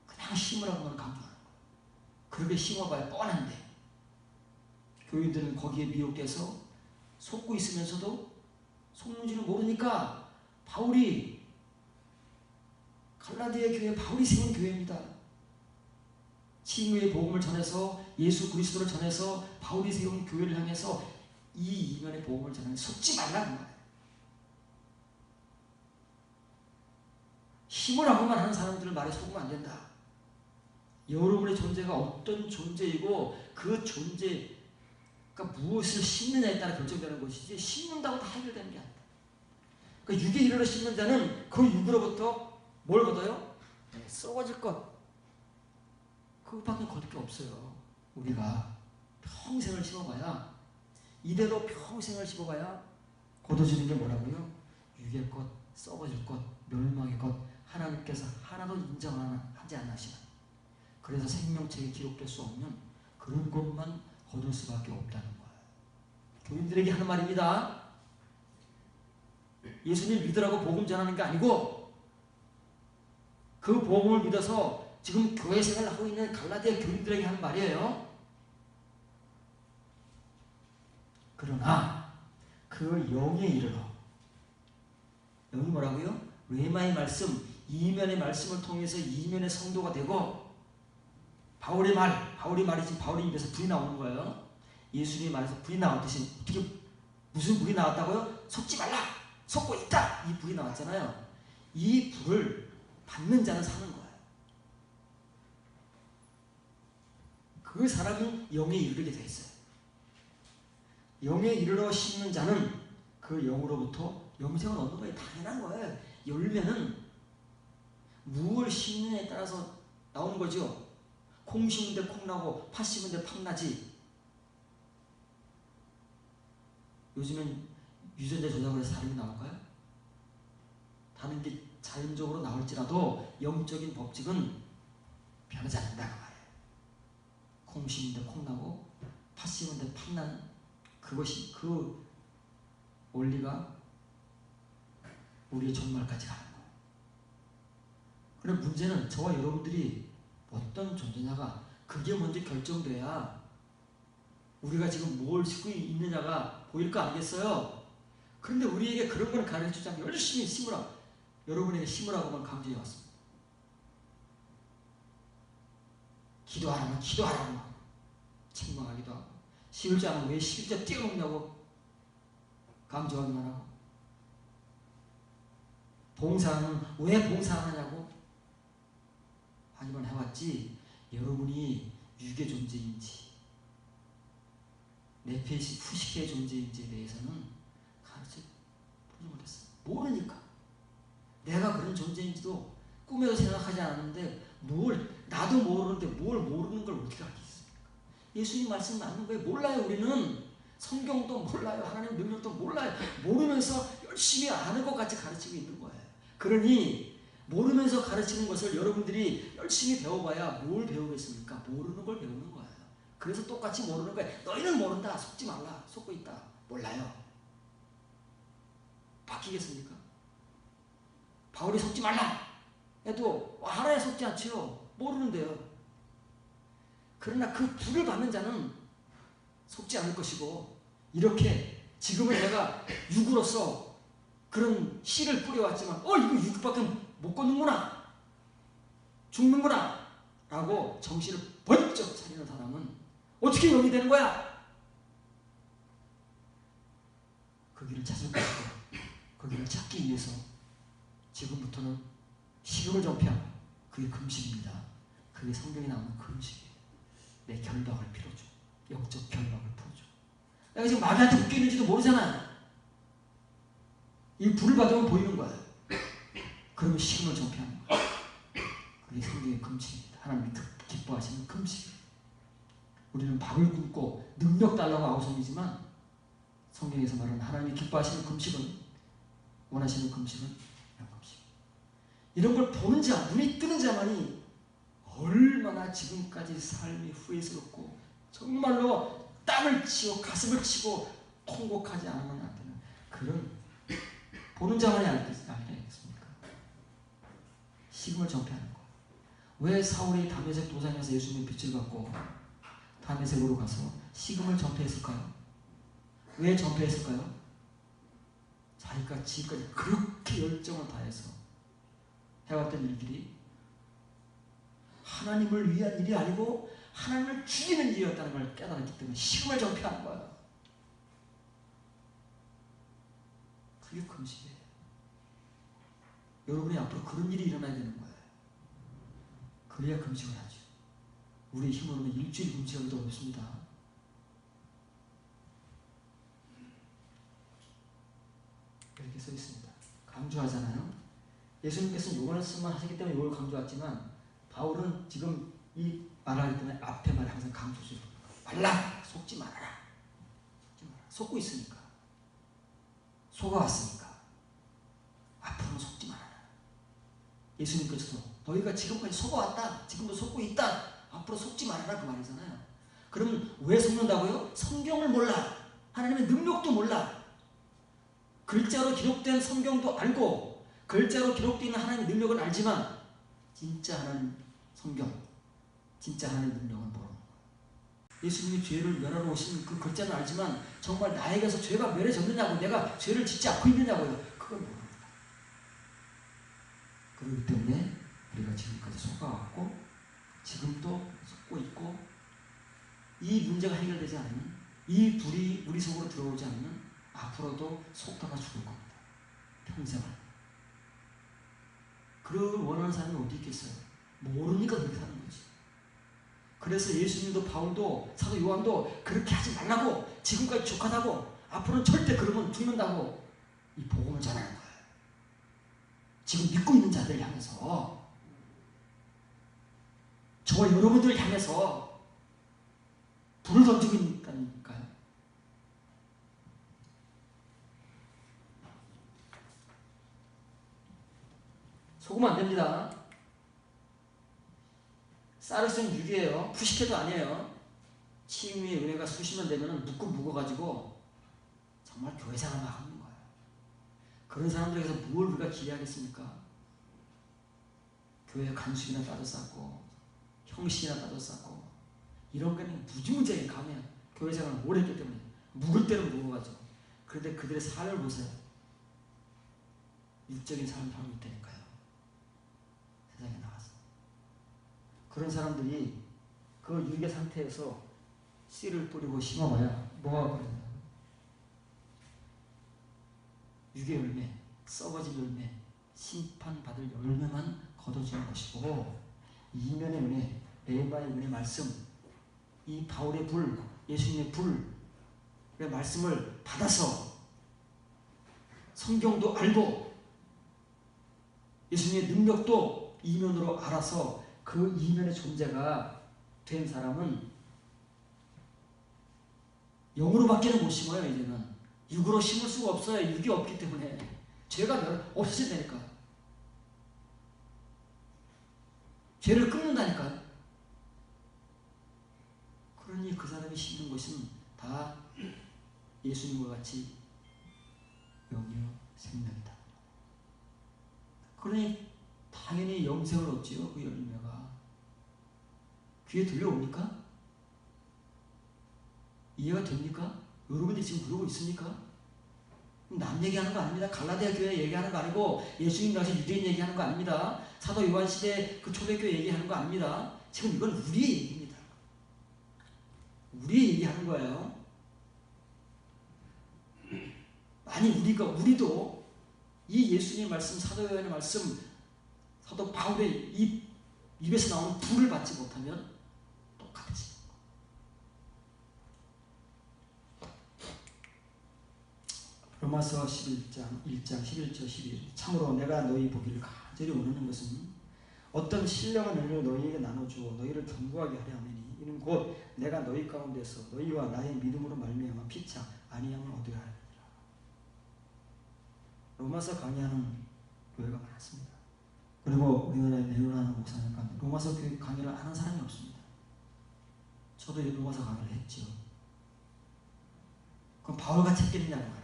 그냥 심으라고만 강조하는 거예요. 그렇게 심어봐야 뻔한데 교인들은 거기에 미혹돼서 속고 있으면서도 속는지는 모르니까 바울이 갈라디아 교회 바울이 세운 교회입니다. 칭의의 복음을 전해서 예수 그리스도를 전해서 바울이 세운 교회를 향해서 이 이면의 복음을 전하는 속지 말라는 말이에요. 힘으라고만 하는 사람들을 말에 속으면 안 된다. 여러분의 존재가 어떤 존재이고 그 존재가 무엇을 심느냐에 따라 결정되는 것이지 심는다고 다 해결되는 게 아니다. 그러니까 육에 이르러 심는 자는 그 육으로부터 뭘 거둬요? 네, 썩어질 것. 그것밖에 거둘 게 없어요. 우리가 평생을 심어봐야 이대로 평생을 심어봐야 거둬지는 게 뭐라고요? 육의 것, 썩어질 것, 멸망의 것 하나님께서 하나도 인정하지 않으시나. 그래서 생명책에 기록될 수 없는 그런 것만 거둘 수밖에 없다는 거예요. 교인들에게 하는 말입니다. 예수님 믿으라고 복음 전하는 게 아니고 그 복음을 믿어서 지금 교회 생활을 하고 있는 갈라디아 교인들에게 하는 말이에요. 그러나 그 영에 이르러 여기 뭐라고요? 레마의 말씀, 이면의 말씀을 통해서 이면의 성도가 되고 바울이 말이지 바울의 입에서 불이 나오는 거예요. 예수님이 말해서 불이 나왔듯이 어떻게 무슨 불이 나왔다고요? 속지 말라! 속고 있다! 이 불이 나왔잖아요. 이 불을 받는 자는 사는 거예요. 그 사람이 영에 이르게 돼 있어요. 영에 이르러 심는 자는 그 영으로부터 영생을 얻는 거예요. 당연한 거예요. 열매는 무엇을 심느냐에 따라서 나오는 거죠. 콩 심은 데 콩 나고 팥 심은 데 팥 나지. 요즘엔 유전자 조작을 해서 다른 게 나올까요? 다른 게 자연적으로 나올지라도 영적인 법칙은 변하지 않는다고 말해요. 콩 심은 데 콩 나고 팥 심은 데 팥 나는 그것이 그 원리가 우리의 종말까지 가는 거예요. 그런데 문제는 저와 여러분들이 어떤 존재냐가 그게 먼저 결정돼야 우리가 지금 뭘 짓고 있느냐가 보일 거 아니겠어요? 그런데 우리에게 그런 걸 가르쳐주지 않고 열심히 심으라. 여러분에게 심으라고만 강조해 왔습니다. 기도하라면 기도하라고 책망하기도 하고 11조 하면 왜 11조 띄워놓냐고 강조하기만 하고 봉사하면 왜 봉사하냐고 하기만 해왔지 여러분이 육의 존재인지 네페시 푸시케의 존재인지에 대해서는 가르쳐보지 못했어요. 모르니까. 내가 그런 존재인지도 꿈에도 생각하지 않았는데 나도 모르는데 뭘 모르는 걸 어떻게 알겠습니까? 예수님 말씀 맞는 거예요. 몰라요. 우리는 성경도 몰라요. 하나님 능력도 몰라요. 모르면서 열심히 아는 것 같이 가르치고 있는 거예요. 그러니 모르면서 가르치는 것을 여러분들이 열심히 배워봐야 뭘 배우겠습니까? 모르는 걸 배우는 거예요. 그래서 똑같이 모르는 거예요. 너희는 모른다. 속지 말라. 속고 있다. 몰라요. 바뀌겠습니까? 바울이 속지 말라 해도 하나에 속지 않지요. 모르는데요. 그러나 그 불을 받는 자는 속지 않을 것이고, 이렇게 지금은 내가 육으로서 그런 씨를 뿌려왔지만 이거 육밖에 못 걷는구나, 죽는구나 라고 정신을 번쩍 차리는 사람은 어떻게 영이 되는 거야? 그 길을 찾을 것이고, 그 길을 찾기 위해서 지금부터는 식욕을 정피하고, 그게 금식입니다. 그게 성경에 나오는 금식이에요. 내 결박을 풀어줘. 영적 결박을 풀어줘. 내가 지금 마귀한테 묶여 있는지도 모르잖아. 이 불을 받으면 보이는 거야. 그러면 식욕을 정피하는 거야. 그게 성경의 금식입니다. 하나님이 기뻐하시는 금식이에요. 우리는 밥을 굶고 능력 달라고 아우성이지만, 성경에서 말하는 하나님이 기뻐하시는 금식은, 원하시는 금식은 이런 금식. 이런 걸 보는 자, 눈이 뜨는 자만이 얼마나 지금까지 삶이 후회스럽고 정말로 땀을 치고 가슴을 치고 통곡하지 않으면 안 되는 그런, 보는 자만이 알겠습니까? 식음을 전폐하는 거. 왜 사울이 다메섹 도상에서 예수님의 빛을 받고 다메섹으로 가서 식음을 전폐했을까요? 왜 전폐했을까요? 자기가 지금까지 그렇게 열정을 다해서 해왔던 일들이 하나님을 위한 일이 아니고 하나님을 죽이는 일이었다는 걸 깨달았기 때문에 식음을 전폐하는 거예요. 그게 금식이에요. 여러분이 앞으로 그런 일이 일어나야 되는 거예요. 그래야 금식을 하죠. 우리의 힘으로는 일주일 금식하기도 어렵습니다. 이렇게 써 있습니다. 강조하잖아요. 예수님께서는 요걸 말씀하시기 때문에 요걸 강조했지만, 바울은 지금 이 말하기 때문에 앞에 말 항상 강조해요. 말라! 속지 말아라. 속지 말아라. 속고 있으니까. 속아왔으니까. 앞으로는 속지 말아라. 예수님께서도 너희가 지금까지 속아왔다. 지금도 속고 있다. 앞으로 속지 말아라. 그 말이잖아요. 그러면 왜 속는다고요? 성경을 몰라. 하나님의 능력도 몰라. 글자로 기록된 성경도 알고, 글자로 기록되어 있는 하나님의 능력은 알지만, 진짜 하나님 성경, 진짜 하나님의 능력은 모르는 거예요. 예수님이 죄를 멸하러 오신 그 글자는 알지만 정말 나에게서 죄가 멸해졌느냐고, 내가 죄를 짓지 않고 있느냐고요. 그걸 모릅니다. 그렇기 때문에 우리가 지금까지 속아왔고 지금도 속고 있고, 이 문제가 해결되지 않으면, 이 불이 우리 속으로 들어오지 않으면 앞으로도 속다가 죽을 겁니다. 평생을. 그걸 원하는 사람이 어디 있겠어요? 모르니까 그렇게 사는 거지. 그래서 예수님도 바울도 사도 요한도 그렇게 하지 말라고, 지금까지 족하다고, 앞으로는 절대 그러면 죽는다고 이 복음을 전하는 거예요. 지금 믿고 있는 자들 향해서, 저와 여러분들 향해서 불을 던지고 있다니까요. 속으면 안 됩니다. 사르스는 육이에요. 푸시케도 아니에요. 치유의 은혜가 수시면 되면 묵어가지고 정말 교회 생활 막 하는 거예요. 그런 사람들에게서 뭘 우리가 기대하겠습니까? 교회에 간수이나 따져 쌓고 형식이나 따져 쌓고 이런 거는 무지무지하게 가면 교회 생활을 오래 했기 때문에 묵을 때는 묵어가지고. 그런데 그들의 삶을 보세요. 육적인 삶을 살고 있다니까요. 세상에 나가서. 그런 사람들이 그 육의 상태에서 씨를 뿌리고 심어봐야 뭐가 그러냐. 육의 열매, 썩어질 열매, 심판받을 열매만 거둬주는 것이고, 이면의 은혜, 레마의 은혜 말씀, 이 바울의 불, 예수님의 불의 말씀을 받아서 성경도 알고 예수님의 능력도 이면으로 알아서 그 이면의 존재가 된 사람은 영으로밖에는 못 심어요. 이제는 육으로 심을 수가 없어요. 육이 없기 때문에. 죄가 없어진다니까. 죄를 끊는다니까요. 그러니 그 사람이 심는 것은 다 예수님과 같이 영이요 생명이다. 그러니 당연히 영생을 얻지요. 그 열매가 귀에 들려옵니까? 이해가 됩니까? 여러분들이 지금 그러고 있습니까? 남 얘기하는 거 아닙니다. 갈라디아 교회 얘기하는 거 아니고 예수님 나서 유대인 얘기하는 거 아닙니다. 사도 요한 시대 그 초대교회 얘기하는 거 아닙니다. 지금 이건 우리의 얘기입니다. 우리의 얘기하는 거예요. 아니 우리도 이 예수님의 말씀, 사도 요한의 말씀, 사도 바울의 입에서 나오는 불을 받지 못하면 똑같지. 로마서 11장 11절 12절 참으로 내가 너희 보기를 간절히 원하는 것은 어떤 신령한 은혜를 너희에게 나눠주어 너희를 견고하게 하려 하매니 이는 곧 내가 너희 가운데서 너희와 나의 믿음으로 말미암아 피차 아니함을 얻으려 하리라. 로마서 강의하는 교회가 많습니다. 그리고 우리나라에 내려오는 목사님 가운데 로마서 교회 강의를 하는 사람이 없습니다. 저도 로마서 강의를 했죠. 그럼 바울같이 했겠느냐고 말이에요.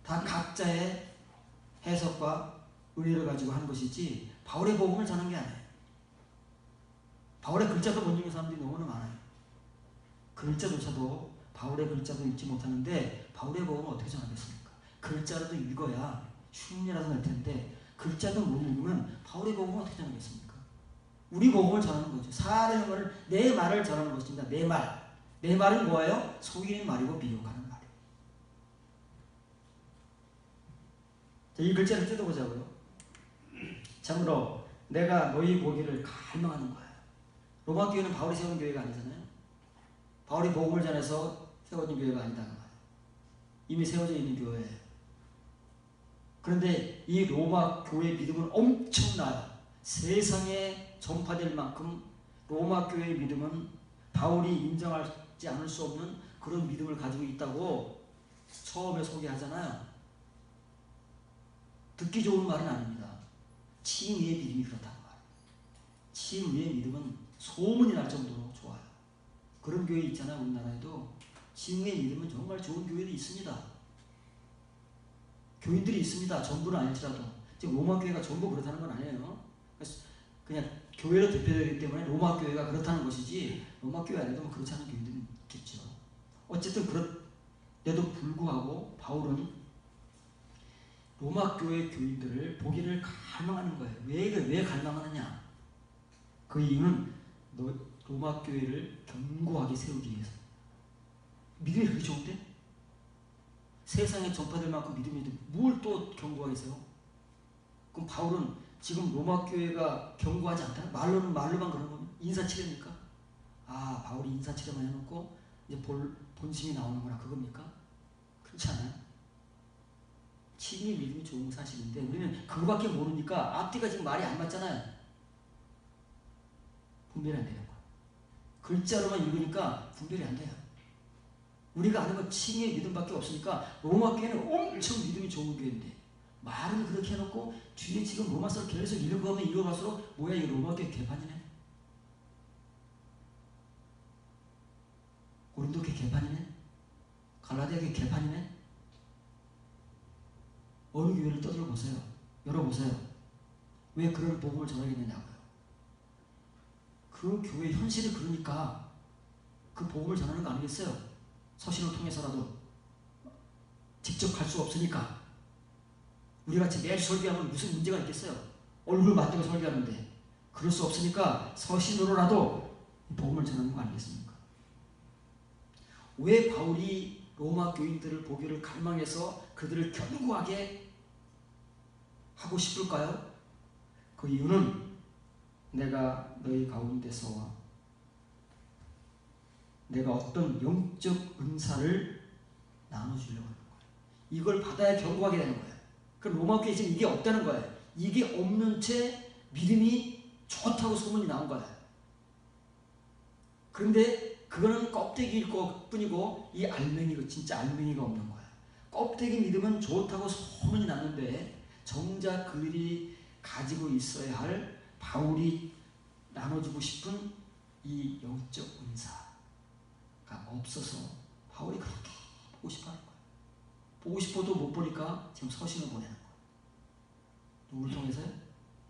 다 각자의 해석과 의뢰를 가지고 하는 것이지 바울의 복음을 전하는 게 아니에요. 바울의 글자도 못 읽는 사람들이 너무나 많아요. 글자조차도 바울의 글자도 읽지 못하는데 바울의 복음을 어떻게 전하겠습니까? 글자라도 읽어야 흉내라도 날 텐데 글자도 못 읽으면 바울의 복음을 어떻게 전하겠습니까? 우리 복음을 전하는 거죠. 사람의 말을 내 말을 전하는 것입니다. 내 말. 내 말은 뭐예요? 속이는 말이고 미혹하는 말이에요. 자, 이 글자를 뜯어보자고요. 참으로 내가 너희 보기를 갈망하는 거예요. 로마 교회는 바울이 세운 교회가 아니잖아요. 바울이 복음을 전해서 세워진 교회가 아니다는 거예요. 이미 세워져 있는 교회예요. 그런데 이 로마 교회의 믿음은 엄청나요. 세상에 전파될 만큼 로마 교회의 믿음은 바울이 인정하지 않을 수 없는 그런 믿음을 가지고 있다고 처음에 소개하잖아요. 듣기 좋은 말은 아닙니다. 칭의의 믿음이 그렇다는 말이에요. 칭의의 믿음은 소문이 날 정도로 좋아요. 그런 교회 있잖아요. 우리나라에도 칭의의 믿음은 정말 좋은 교회도 있습니다. 교인들이 있습니다. 전부는 아닐지라도. 지금 로마 교회가 전부 그렇다는 건 아니에요. 그냥 교회로 대표되기 때문에 로마 교회가 그렇다는 것이지 로마 교회 안에도 그렇지 않은 교인들이 있겠죠. 어쨌든 그런데도 불구하고 바울은 로마 교회 교인들을 보기를 갈망하는 거예요. 왜 갈망하느냐? 그 이유는 로마 교회를 견고하게 세우기 위해서. 믿음이 그렇게 좋은데? 세상에 전파될 만큼 믿음이 뭘 또 견고하게 세워? 그럼 바울은 지금 로마 교회가 견고하지 않다? 말로만 그런 거면 인사치레입니까? 아, 바울이 인사치레만 해놓고 이제 본심이 나오는구나 그겁니까? 그렇지 않아요? 칭의 믿음이 좋은 사실인데 우리는 그거밖에 모르니까 앞뒤가 지금 말이 안 맞잖아요. 분별이 안 되는 거야. 글자로만 읽으니까 분별이 안 돼요. 우리가 아는 건 칭의 믿음밖에 없으니까 로마 교회는 엄청 믿음이 좋은 교회인데 말은 그렇게 해놓고 뒤에 지금 로마서를 계속 읽어가면 읽어갈수록 뭐야 이 로마 교회 개판이네. 고린도 교회 개판이네. 갈라디아 교회 개판이네. 어느 교회를 떠들어보세요. 열어보세요. 왜 그런 복음을 전하겠느냐고요. 그 교회 현실이 그러니까 그 복음을 전하는 거 아니겠어요? 서신을 통해서라도 직접 갈 수 없으니까. 우리같이 매일 설교하면 무슨 문제가 있겠어요? 얼굴 맞대고 설교하는데 그럴 수 없으니까 서신으로라도 복음을 전하는 거 아니겠습니까? 왜 바울이 로마 교인들을 보기를 갈망해서 그들을 견고하게 하고 싶을까요? 그 이유는 내가 너희 가운데서 내가 어떤 영적 은사를 나눠주려고 하는 거예요. 이걸 받아야 견고하게 되는 거예요. 그럼 로마 교회에 지금 이게 없다는 거예요. 이게 없는 채 믿음이 좋다고 소문이 나온 거예요. 그런데 그거는 껍데기일 뿐이고 이 알맹이가 진짜 알맹이가 없는 거예요. 껍데기 믿음은 좋다고 소문이 났는데 정작 그들이 가지고 있어야 할 바울이 나눠주고 싶은 이 영적 은사가 없어서 바울이 그렇게 보고 싶어하는 거예요. 보고 싶어도 못 보니까 지금 서신을 보내는 거예요. 누구를 통해서요?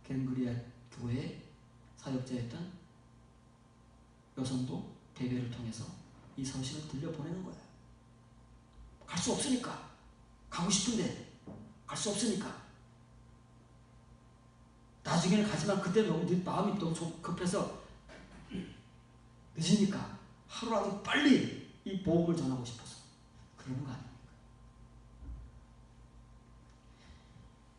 갱그리아 교회 사역자였던 여성도 베베를 통해서 이 서신을 들려보내는 거예요. 갈 수 없으니까. 가고 싶은데 갈 수 없으니까. 나중에는 가지만 그때 너무 마음이 너무 급해서 늦으니까 하루라도 빨리 이 복음을 전하고 싶어서 그러는 거 아닙니까?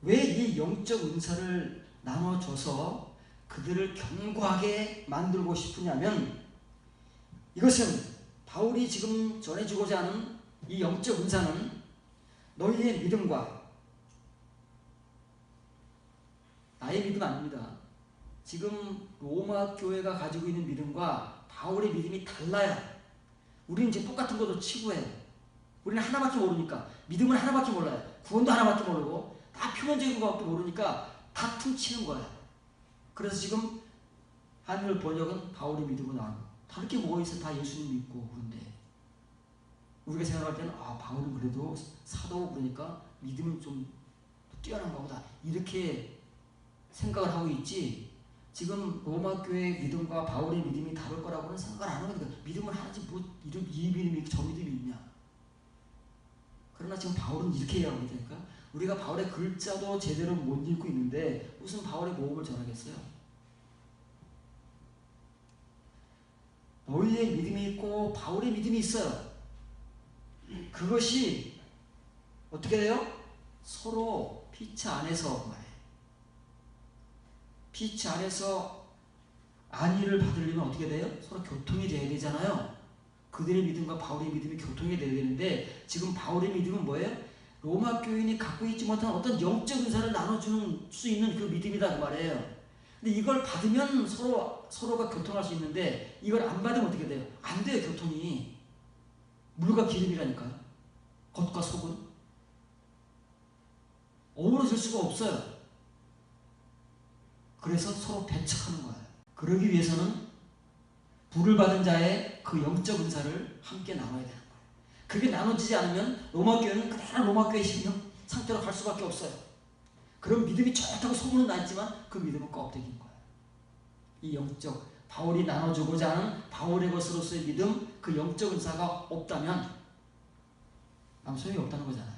왜 이 영적 은사를 나눠줘서 그들을 견고하게 만들고 싶으냐면, 이것은 바울이 지금 전해주고자 하는 이 영적 은사는 너희의 믿음과 나의 믿음 아닙니다. 지금 로마 교회가 가지고 있는 믿음과 바울의 믿음이 달라요. 우리는 이제 똑같은 것도 치부해요. 우리는 하나밖에 모르니까, 믿음은 하나밖에 몰라요. 구원도 하나밖에 모르고 다 표면적인 것밖에 모르니까 다 퉁치는 거예요. 그래서 지금 한글 번역은 바울의 믿음으로 나오고, 다를 게 뭐가 있어? 다 예수님 믿고. 그런데 우리가 생각할 때는 바울은 그래도 사도고 그러니까 믿음은 좀 뛰어난가 보다, 이렇게 생각을 하고 있지, 지금 로마 교회의 믿음과 바울의 믿음이 다를 거라고는 생각을 안 하거든요. 믿음을 하지 뭐 이 믿음이 저 믿음이 있냐. 그러나 지금 바울은 이렇게 이야기하고 있다니까. 우리가 바울의 글자도 제대로 못 읽고 있는데 무슨 바울의 복음을 전하겠어요? 너희의 믿음이 있고 바울의 믿음이 있어요. 그것이 어떻게 돼요? 서로 피치 안에서 말해요. 피치 안에서 안위를 받으려면 어떻게 돼요? 서로 교통이 돼야 되잖아요. 그들의 믿음과 바울의 믿음이 교통이 돼야 되는데, 지금 바울의 믿음은 뭐예요? 로마 교인이 갖고 있지 못한 어떤 영적 은사를 나눠주는 수 있는 그 믿음이다 그 말이에요. 근데 이걸 받으면 서로가 교통할 수 있는데, 이걸 안 받으면 어떻게 돼요? 안 돼요, 교통이. 물과 기름이라니까요. 겉과 속은 어우러질 수가 없어요. 그래서 서로 배척하는 거예요. 그러기 위해서는 부를 받은 자의 그 영적 은사를 함께 나눠야 되는 거예요. 그게 나눠지지 않으면 로마 교회는 그대로 로마 교회 상태로 갈 수밖에 없어요. 그런 믿음이 좋다고 소문은 났지만 그 믿음은 껍데기인 거예요. 이 영적, 바울이 나눠주고자 하는 바울의 것으로서의 믿음, 그 영적 은사가 없다면 아무 소용이 없다는 거잖아요.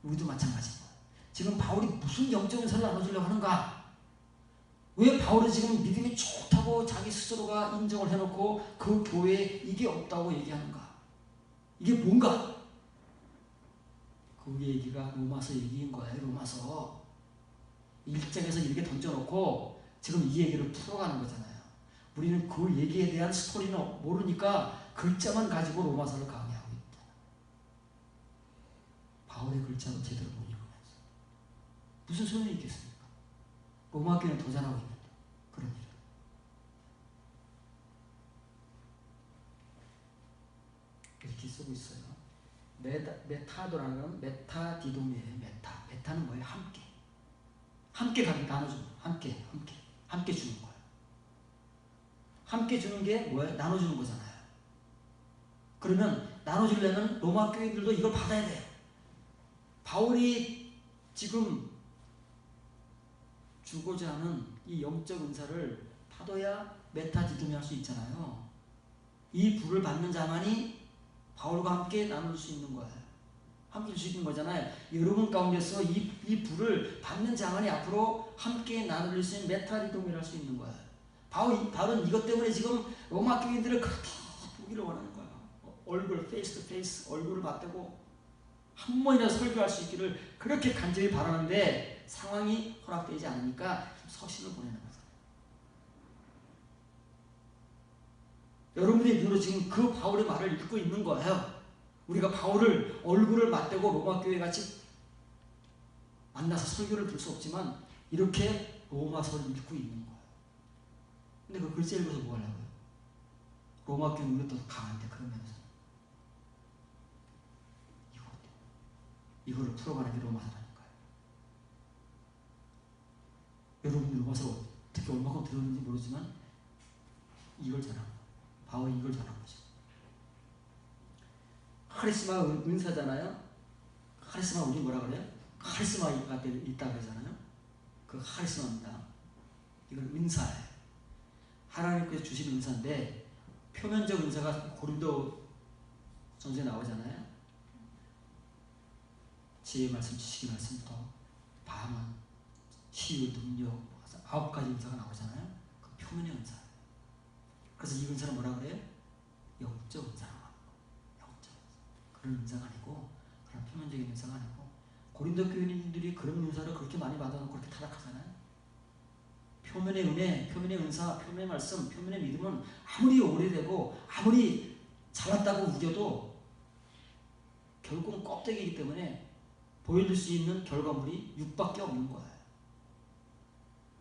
우리도 마찬가지인 거예요. 지금 바울이 무슨 영적 은사를 나눠주려고 하는가? 왜 바울은 지금 믿음이 좋다고 자기 스스로가 인정을 해놓고 그 교회에 이게 없다고 얘기하는가? 이게 뭔가? 그 얘기가 로마서 얘기인 거예요. 로마서 1장에서 이렇게 던져놓고 지금 이 얘기를 풀어가는 거잖아요. 우리는 그 얘기에 대한 스토리는 모르니까 글자만 가지고 로마서를 강의하고 있다. 바울의 글자도 제대로 못 읽으면서 무슨 소용이 있겠습니까? 로마 교회는 더 잘하고 있는데 그런 일은. 이렇게 쓰고 있어요. 메타도라는 메타디돔이에요. 메타는 뭐예요? 함께 나눠주는 거예요. 함께 주는 거예요. 함께 주는 게 뭐예요? 나눠주는 거잖아요. 그러면 나눠주려면 로마 교회들도 이걸 받아야 돼요. 바울이 지금 주고자 하는 이 영적 은사를 받아야 메타디돔이 할 수 있잖아요. 이 불을 받는 자만이 바울과 함께 나눌 수 있는 거예요. 함께 줄 수 있는 거잖아요. 여러분 가운데서 이 불을 받는 자만이 앞으로 함께 나눌 수 있는 메타디돔을 할 수 있는 거예요. 바울은 이것 때문에 지금 로마 교인들을 그렇게 보기를 원하는 거예요. 얼굴, 페이스 투 페이스, 얼굴을 맞대고 한 번이라도 설교할 수 있기를 그렇게 간절히 바라는데 상황이 허락되지 않으니까 서신을 보내는 거예요. 여러분의 눈으로 지금 그 바울의 말을 읽고 있는 거예요. 우리가 바울을 얼굴을 맞대고 로마 교회 같이 만나서 설교를 들을 수 없지만 이렇게 로마서를 읽고 있는 거예요. 근데 그 글자 읽어서 뭐 하려고요? 로마 교회는 우리가 더 강한데 그런 면에서 이거를 풀어가는 게 로마서라니까요. 여러분 로마서 어떻게 얼마큼 들었는지 모르지만 이걸 전한 거예요. 바울이 이걸 전한 거죠. 카리스마가 은사잖아요. 카리스마 우리 뭐라 그래요? 카리스마가 있다 그러잖아요. 그 카리스마입니다. 이건 은사예요. 하나님께서 주신 은사인데 표면적 은사가 고린도 전서에 나오잖아요. 지혜 말씀, 지식의 말씀부터 방언, 치유, 능력, 9가지 은사가 나오잖아요. 그 표면의 은사예요. 그래서 이 은사는 뭐라 그래요? 영적 은사라고 하는 거예요. 영적 은사. 그런 은사가 아니고 그런 표면적인 은사가 아니고 고린도 교인들이 그런 은사를 그렇게 많이 받아놓고 그렇게 타락하잖아요. 표면의 은혜, 표면의 은사, 표면의 말씀, 표면의 믿음은 아무리 오래되고 아무리 잘났다고 우겨도 결국은 껍데기이기 때문에 보여줄 수 있는 결과물이 6밖에 없는 거예요.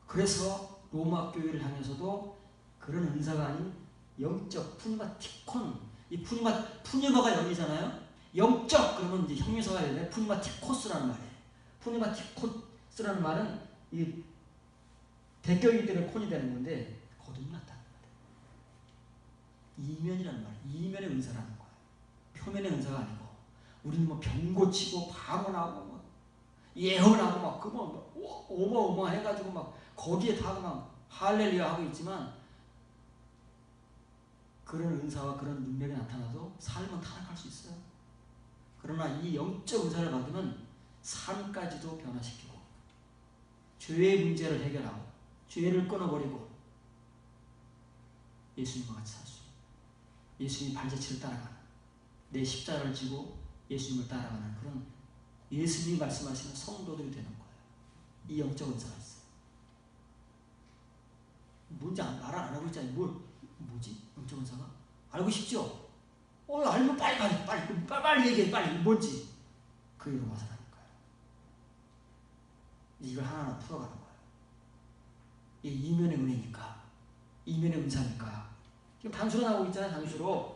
그래서 로마 교회를 향해서도 그런 은사가 아닌 영적 푸니마티콘, 이 푸니마가 영이잖아요. 영적 그러면 이제 형용사가 되는데 푸니마티코스라는 말이에요. 푸니마티코스라는 말은 이 대격이 되면 콘이 되는 건데 거듭이 났다는 말이에요. 이면이라는 말이에요. 이면의 은사라는 거예요. 표면의 은사가 아니고 우리는 뭐 병 고치고 방언하고 뭐 예언하고 막 그 뭐 어마어마 해가지고 막 거기에 다 막 할렐루야 하고 있지만 그런 은사와 그런 능력이 나타나도 삶은 타락할 수 있어요. 그러나 이 영적 은사를 받으면 삶까지도 변화시키고 죄의 문제를 해결하고 죄를 끊어버리고 예수님과 같이 살 수 있고 예수님 발자취를 따라가는 내 십자가를 지고 예수님을 따라가는 그런 예수님이 말씀하시는 성도들이 되는 거예요. 이 영적 은사가 있어요. 뭔지 말 안 하고 있잖아요. 뭐지? 영적 은사가? 알고 싶죠? 알면 빨리 얘기해. 빨리 뭔지 그 와서 하는 거예요. 이걸 하나하나 풀어가는 거예요. 이 이면의 은혜니까 이면의 은사니까 지금 단수로 나오고 있잖아요. 단수로.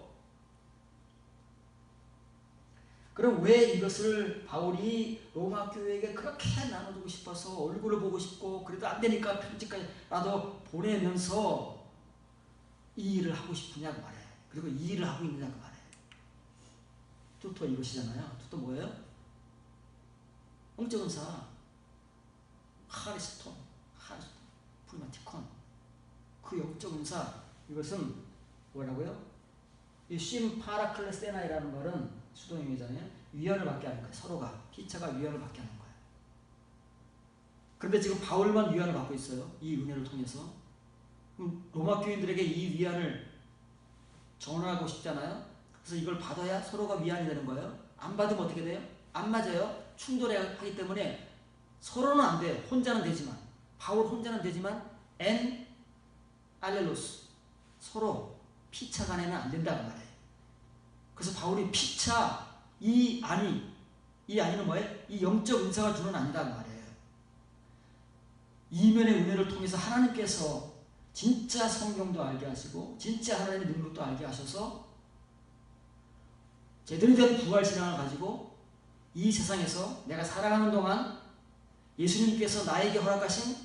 그럼 왜 이것을 바울이 로마 교회에게 그렇게 나눠주고 싶어서 얼굴을 보고 싶고 그래도 안 되니까 편지까지라도 보내면서 이 일을 하고 싶으냐고 말해. 그리고 이 일을 하고 있느냐고 말해. 또 이것이잖아요. 또 뭐예요? 영적 은사, 카리스톤, 푸리마티콘. 그 영적 은사 이것은 뭐라고요? 이 심파라클레세나이라는 말은 수동형이잖아요. 위안을 받게 하는 거예요. 서로가 피차가 위안을 받게 하는 거예요. 그런데 지금 바울만 위안을 받고 있어요. 이 은혜를 통해서. 로마 교인들에게 이 위안을 전하고 싶잖아요. 그래서 이걸 받아야 서로가 위안이 되는 거예요. 안 받으면 어떻게 돼요? 안 맞아요. 충돌하기 때문에 서로는 안 돼요. 혼자는 되지만 바울 혼자는 되지만 엔 알렐로스 서로 피차 간에는 안 된다고 말해요. 그래서 바울이 피차 이 안이는 뭐예요? 이 영적 은사가 주는 아니다고 말해요. 이면의 은혜를 통해서 하나님께서 진짜 성경도 알게 하시고 진짜 하나님의 능력도 알게 하셔서 제대로 된 부활신앙을 가지고 이 세상에서 내가 살아가는 동안 예수님께서 나에게 허락하신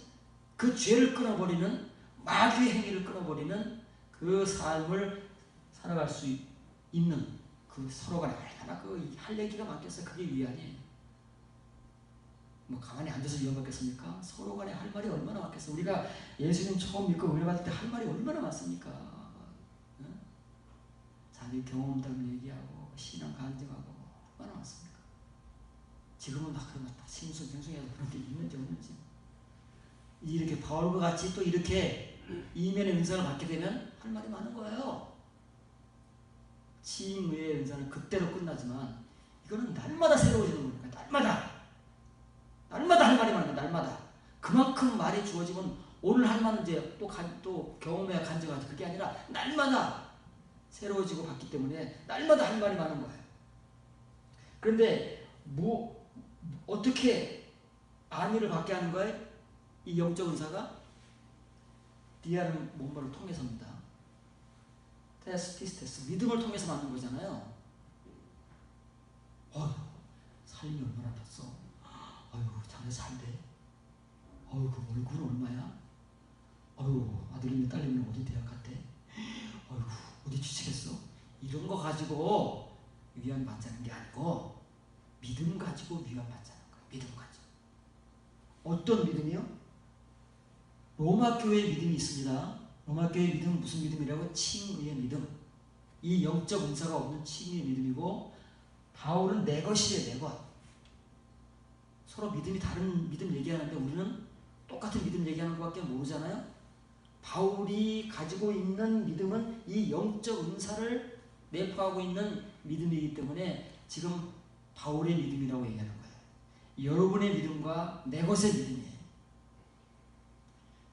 그 죄를 끊어버리는 마귀의 행위를 끊어버리는 그 삶을 살아갈 수 있는 그 서로 간에 얼마나 할 얘기가 많겠어요. 그게 위안이에요. 뭐 가만히 앉아서 위안 받겠습니까? 서로 간에 할 말이 얼마나 많겠어요. 우리가 예수님 처음 믿고 은혜 받을 때 할 말이 얼마나 많습니까? 응? 자기 경험담을 얘기하고 신앙 간증하고 얼마나 많습니까? 지금은 막 그런 다 싱숭생숭해서 그런 게 있는지 없는지 이렇게 바울과 같이 또 이렇게 이면의 은사를 받게 되면 할 말이 많은 거예요. 치임의의 은사는 그때로 끝나지만 이거는 날마다 새로워지는 거니까 날마다 할 말이 많은 거야. 날마다 그만큼 말이 주어지면 오늘 할 말은 이제 또 경험해야 간증하지 그게 아니라 날마다 새로워지고 받기 때문에 날마다 할 말이 많은 거예요. 그런데 어떻게 안위를 받게 하는 거예요? 이 영적 은사가 디아는 뭔가를 통해서입니다. 테스피스테스 믿음을 통해서 받는 거잖아요. 삶이 얼마나 폈어. 장래 잘 돼. 그 얼굴은 얼마야? 아들이면 딸이면 어디 대학 갔대? 어디 취직했어? 이런 거 가지고 위안 받자는 게 아니고 믿음 가지고 위안 받자는 거예요. 믿음 가지고. 어떤 믿음이요? 로마 교회의 믿음이 있습니다. 로마 교회의 믿음은 무슨 믿음이라고? 칭의의 믿음. 이 영적 은사가 없는 칭의의 믿음이고, 바울은 내 것이래, 내 것. 서로 믿음이 다른 믿음 얘기하는데 우리는 똑같은 믿음 얘기하는 것밖에 모르잖아요. 바울이 가지고 있는 믿음은 이 영적 은사를 내포하고 있는 믿음이기 때문에 지금 바울의 믿음이라고 얘기하는 거예요. 여러분의 믿음과 내 것의 믿음이에요.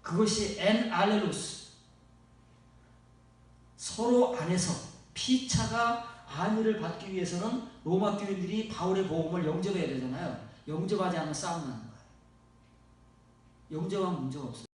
그것이 엔 알렐루스, 서로 안에서 피차가 안위를 받기 위해서는 로마 교인들이 바울의 복음을 영접해야 되잖아요. 영접하지 않으면 싸움 나는 거예요. 영접하면 문제가 없어요.